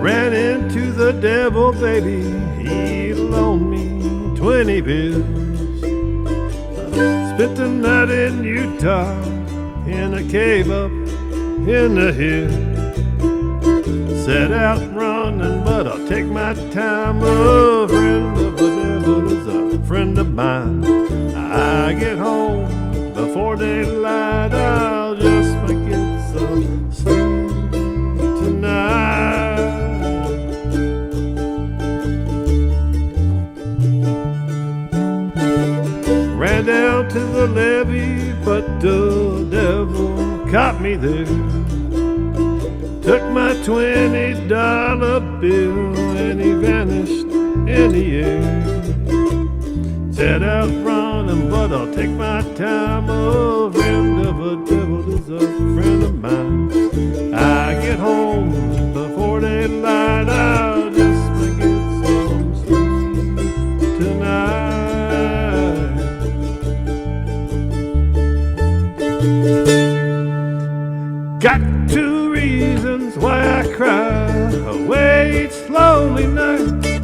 Ran into the devil, baby. He loaned me 20 bills. Spent the night in Utah in a cave up in the hill. Set out running, but I'll take my time. A friend of the devil is a friend of mine. I get home before daylight. I'll just get some sleep tonight. Ran down to the levee, but the devil caught me there. Took my $20 bill and he vanished in the air. Set out running, but I'll take my time. A friend of a devil is a friend of mine. I get home before daylight. I'll just get some sleep tonight. Got 2 reasons why I cry away each lonely night.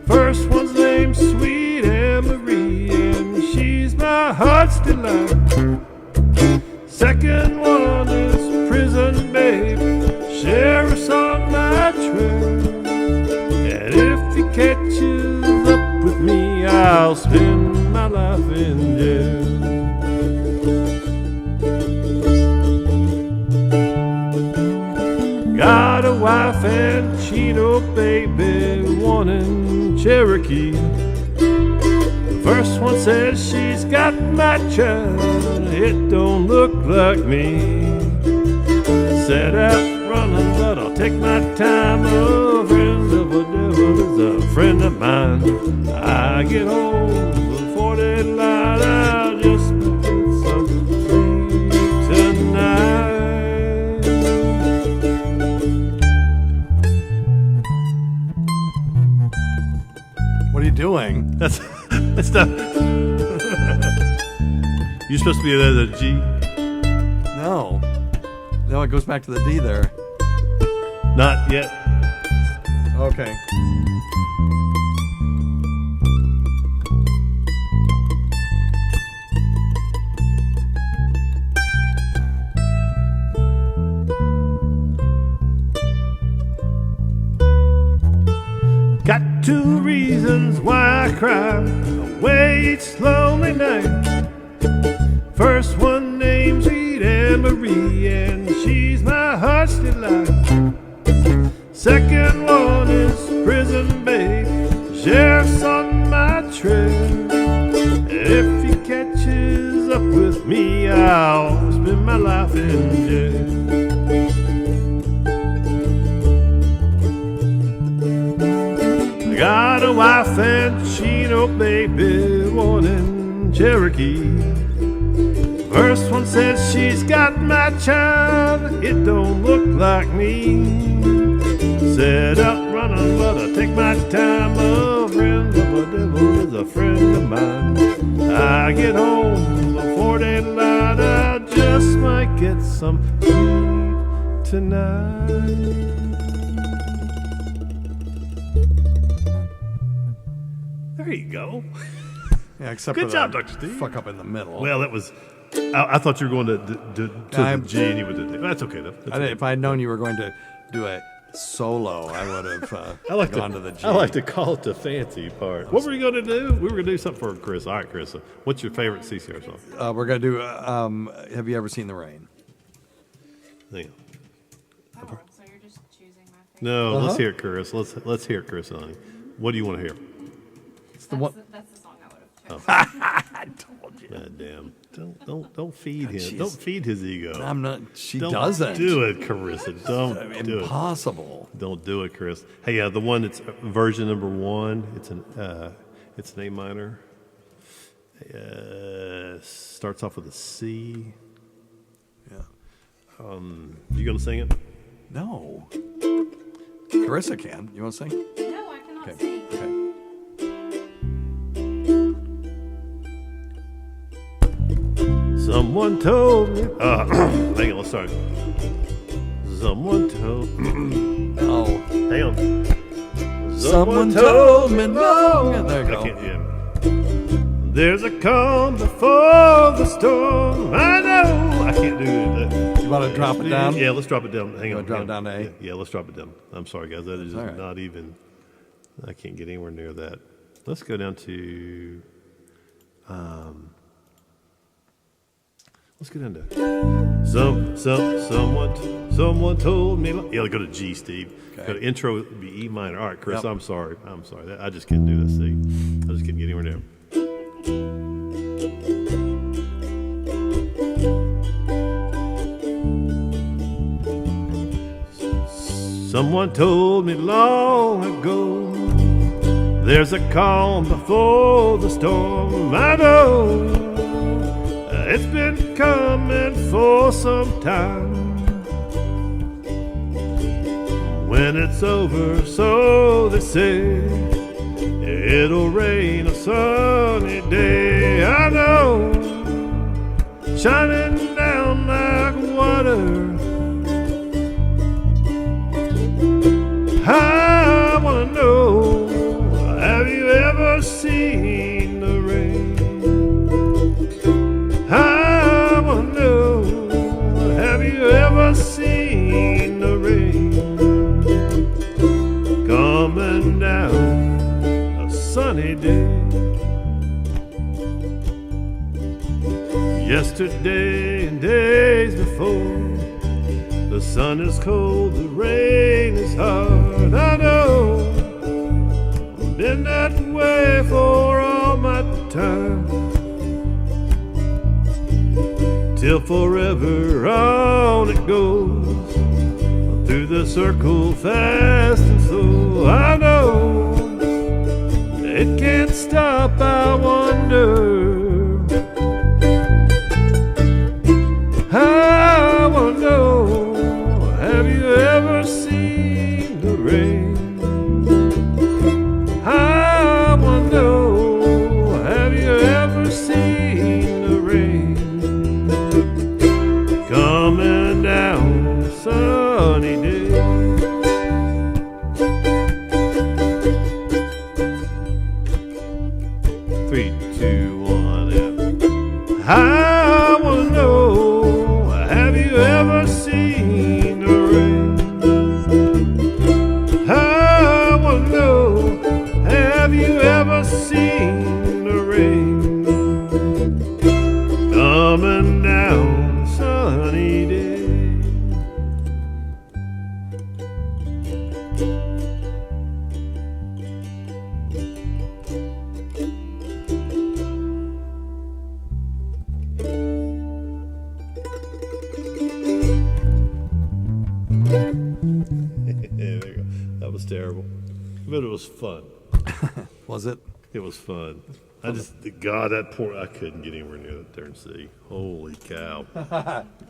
First one's named Sweet Anne-Marie, and she's my heart's delight. Second one is Prison Babe, sheriff's on my trail. And if he catches up with me, I'll spend my life in jail. wife and Chino baby, one in Cherokee. The first one says she's got my child, it don't look like me. Set out running, but I'll take my time. A friend of a devil is a friend of mine. I get home before daylight, I'll just get some sleep tonight. What are you doing? That's not. You're supposed to be at the G. No. No, it goes back to the D there. Not yet. Okay. Got two reasons why I cry away each lonely night. First one name's Reed Anne Marie, and she's my heart's delight. Second one is Prison Babe, sheriff's on my trail. If he catches up with me, I'll spend my life in jail. I got a wife and Chino baby, one in Cherokee. First one says she's got my child, it don't look like me. Set up running, but I take my time. A friend of a devil is a friend of mine. I get home before daylight, I just might get some sleep tonight. There you go. Yeah, except Good for job, the Dr. Steve. fuck up in the middle. Well, that was. I thought you were going to the G and you would do. That's okay though. That's okay. If I had known you were going to do a solo, I would have gone to the G. I like to call it the fancy part. What were you going to do? We were going to do something for Chris. All right, Chris. What's your favorite CCR song? We're going to do Have You Ever Seen the Rain? Yeah. So you're just choosing my favorite. No, let's hear it, Chris. Let's hear it, Chris. Honey. What do you want to hear? It's the one. That's the song I would have chosen. I told you. God damn. Don't feed him. Don't feed his ego. I'm not. She Don't doesn't. do it, Carissa. Don't do it. Impossible. Don't do it, Chris. Hey, the one that's version number 1. It's an A minor. Starts off with a C. Yeah. You gonna sing it? No. Carissa can. You want to sing? No, I cannot Okay. sing. Okay. Someone told me. Hang on, let's start. Someone told. Oh. Hang on. Someone told me long. There you I go. can't hear. There's a calm before the storm. I know. I can't do that. You want to drop it down? Yeah, let's drop it down. Hang You on. wanna drop hang it down on. to A? Yeah, let's drop it down. I'm sorry, guys. That is all right. not even. I can't get anywhere near that. Let's go down to. Let's get into someone told me. Yeah, go to G, Steve. Okay. Go to intro would be E minor. All right, Chris. Yep. I'm sorry. I just couldn't do this. See, I just couldn't get anywhere near. Someone told me long ago, there's a calm before the storm. I know it's been coming for some time. When it's over, so they say, it'll rain a sunny day. I know, shining down like water. I wanna know, have you ever seen the rain? I wanna know, have you ever seen the rain? Coming down a sunny day. Yesterday and days before, The sun is cold, the rain is hard. I know I've been that way for all my time. Till forever on it goes, through the circle fast and slow. I know it can't stop, I wonder. I wanna know, have you ever seen the rain? I wanna know, have you ever seen the rain? Coming down a sunny day. 3, 2, 1, and I wanna know, have you ever seen the rain? I wanna know, have you ever seen the rain? Coming down a sunny day. There you go. That was terrible, but it was fun. Was it? It was fun. I just, God, that poor, I couldn't get anywhere near that darn sea. Holy cow.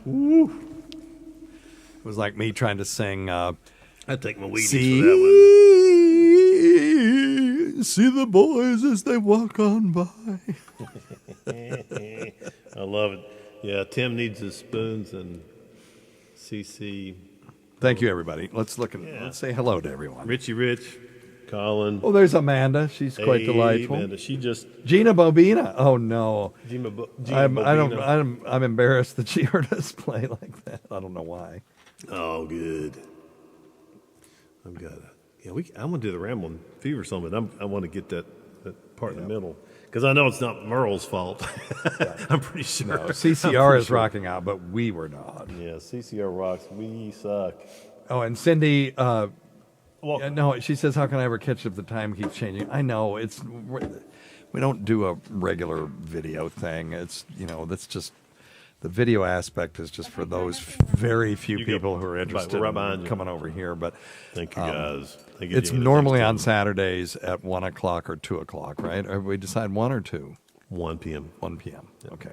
Woo. It was like me trying to sing. I'd take my Wheaties See, for that see the boys as they walk on by. one. I love it. Yeah, Tim needs his spoons and CC. Thank you, everybody. Let's look and let's say hello to everyone. Richie Rich, Colin. Oh, there's Amanda. She's quite Hey, delightful. Amanda, she just Gina Bobina. Oh no, Gina I'm embarrassed that she heard us play like that. I don't know why. Oh, good. I'm gonna. Yeah, I'm gonna do the Rambling Fever song, but I want to get that part in the middle because I know it's not Merle's fault. I'm pretty sure. No, CCR is rocking out, but we were not. Yeah, CCR rocks. We suck. Oh, and Cindy. Yeah, no, she says, "How can I ever catch if the time keeps changing?" I know we don't do a regular video thing. It's that's just the video aspect is just for those very few people who are interested in coming over here. But thank you guys. It's normally on Saturdays at 1 o'clock or 2 o'clock, right? Or we decide 1 or 2. 1 p.m. 1 p.m. Okay.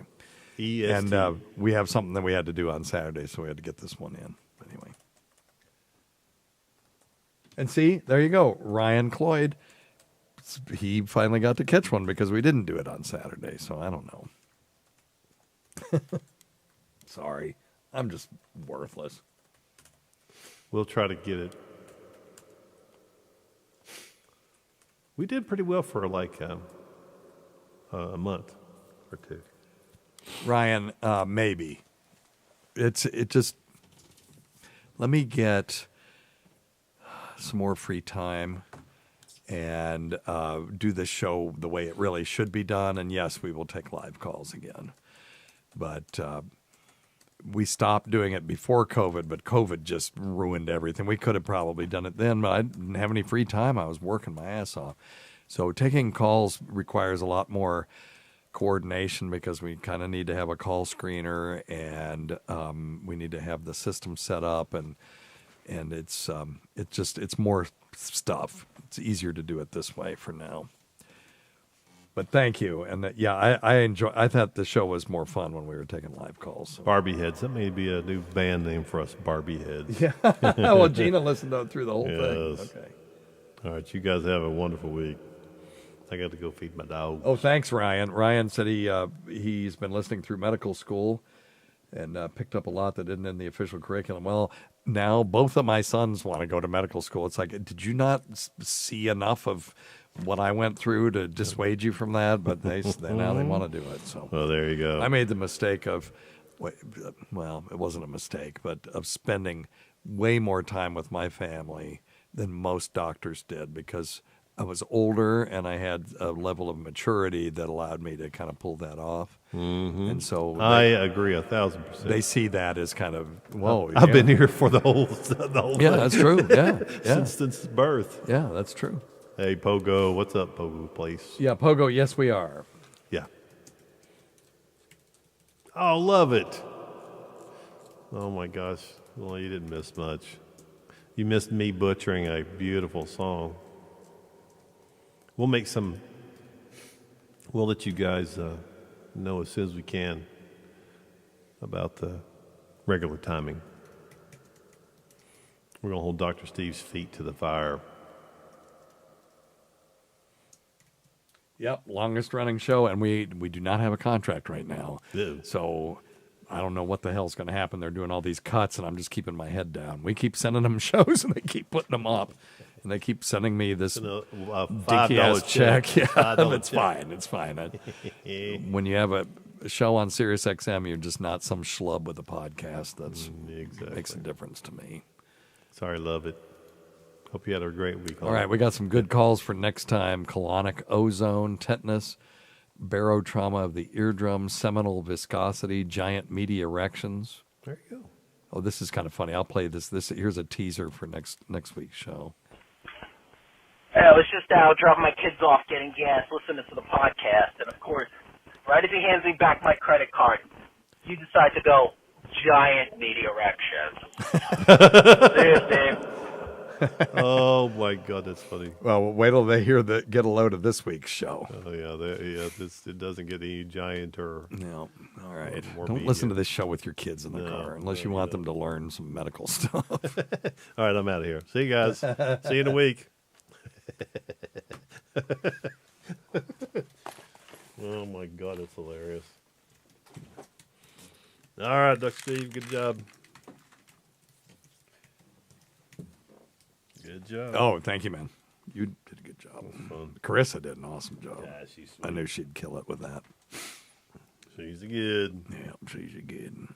EST. And we have something that we had to do on Saturday, so we had to get this one in. Anyway. And see, there you go. Ryan Cloyd, he finally got to catch one because we didn't do it on Saturday, so I don't know. Sorry. I'm just worthless. We'll try to get it. We did pretty well for like a month or two. Ryan, maybe. It just, let me get some more free time and do the show the way it really should be done. And yes, we will take live calls again. But we stopped doing it before COVID, but COVID just ruined everything. We could have probably done it then, but I didn't have any free time. I was working my ass off. So taking calls requires a lot more coordination because we kind of need to have a call screener and we need to have the system set up and it's more stuff. It's easier to do it this way for now. But thank you, and I thought the show was more fun when we were taking live calls. So. Barbie Heads. That may be a new band name for us. Barbie Heads. Yeah. Well, Gina listened through the whole thing. Okay. All right. You guys have a wonderful week. I got to go feed my dog. Oh, thanks, Ryan. Ryan said he's been listening through medical school and picked up a lot that isn't in the official curriculum. Well, now both of my sons want to go to medical school. It's like, did you not see enough of what I went through to dissuade you from that? But now they want to do it. So, well, there you go. I made the mistake of, well, it wasn't a mistake, but of spending way more time with my family than most doctors did because I was older and I had a level of maturity that allowed me to kind of pull that off. Mm-hmm. And so I agree 1,000%. They see that as kind of, whoa. I've been here for the whole Yeah, thing. that's true. Yeah. Since birth. Yeah, that's true. Hey, Pogo. What's up, Pogo Place? Yeah, Pogo, yes, we are. Yeah. Oh, love it. Oh, my gosh. Well, you didn't miss much. You missed me butchering a beautiful song. We'll let you guys know as soon as we can about the regular timing. We're going to hold Dr. Steve's feet to the fire. Yep, longest running show, and we do not have a contract right now. Ew. So I don't know what the hell's going to happen. They're doing all these cuts, and I'm just keeping my head down. We keep sending them shows, and they keep putting them up. And they keep sending me this dinky-ass check. Yeah, it's fine. It's fine. When you have a show on Sirius XM, you're just not some schlub with a podcast. That's makes a difference to me. Sorry, love it. Hope you had a great week. All right, we got some good calls for next time. Colonic ozone, tetanus, barotrauma of the eardrum, seminal viscosity, giant meaty erections. There you go. Oh, this is kind of funny. I'll play this. Here's a teaser for next week's show. Hey, I was just out dropping my kids off getting gas, listening to the podcast, and of course, right as he hands me back my credit card, you decide to go, giant meaty erections. Seriously. Oh my God, that's funny. Well, wait till they get a load of this week's show. Oh yeah, it doesn't get any giant or no. All right, or don't listen to this show with your kids in the car unless you want them to learn some medical stuff. All right, I'm out of here. See you guys. See you in a week. Oh my God, that's hilarious. All right, Dr. Steve, good job. Good job. Oh, thank you, man. You did a good job. Fun. Carissa did an awesome job. Yeah, she's sweet. I knew she'd kill it with that. She's good. Yeah, she's good.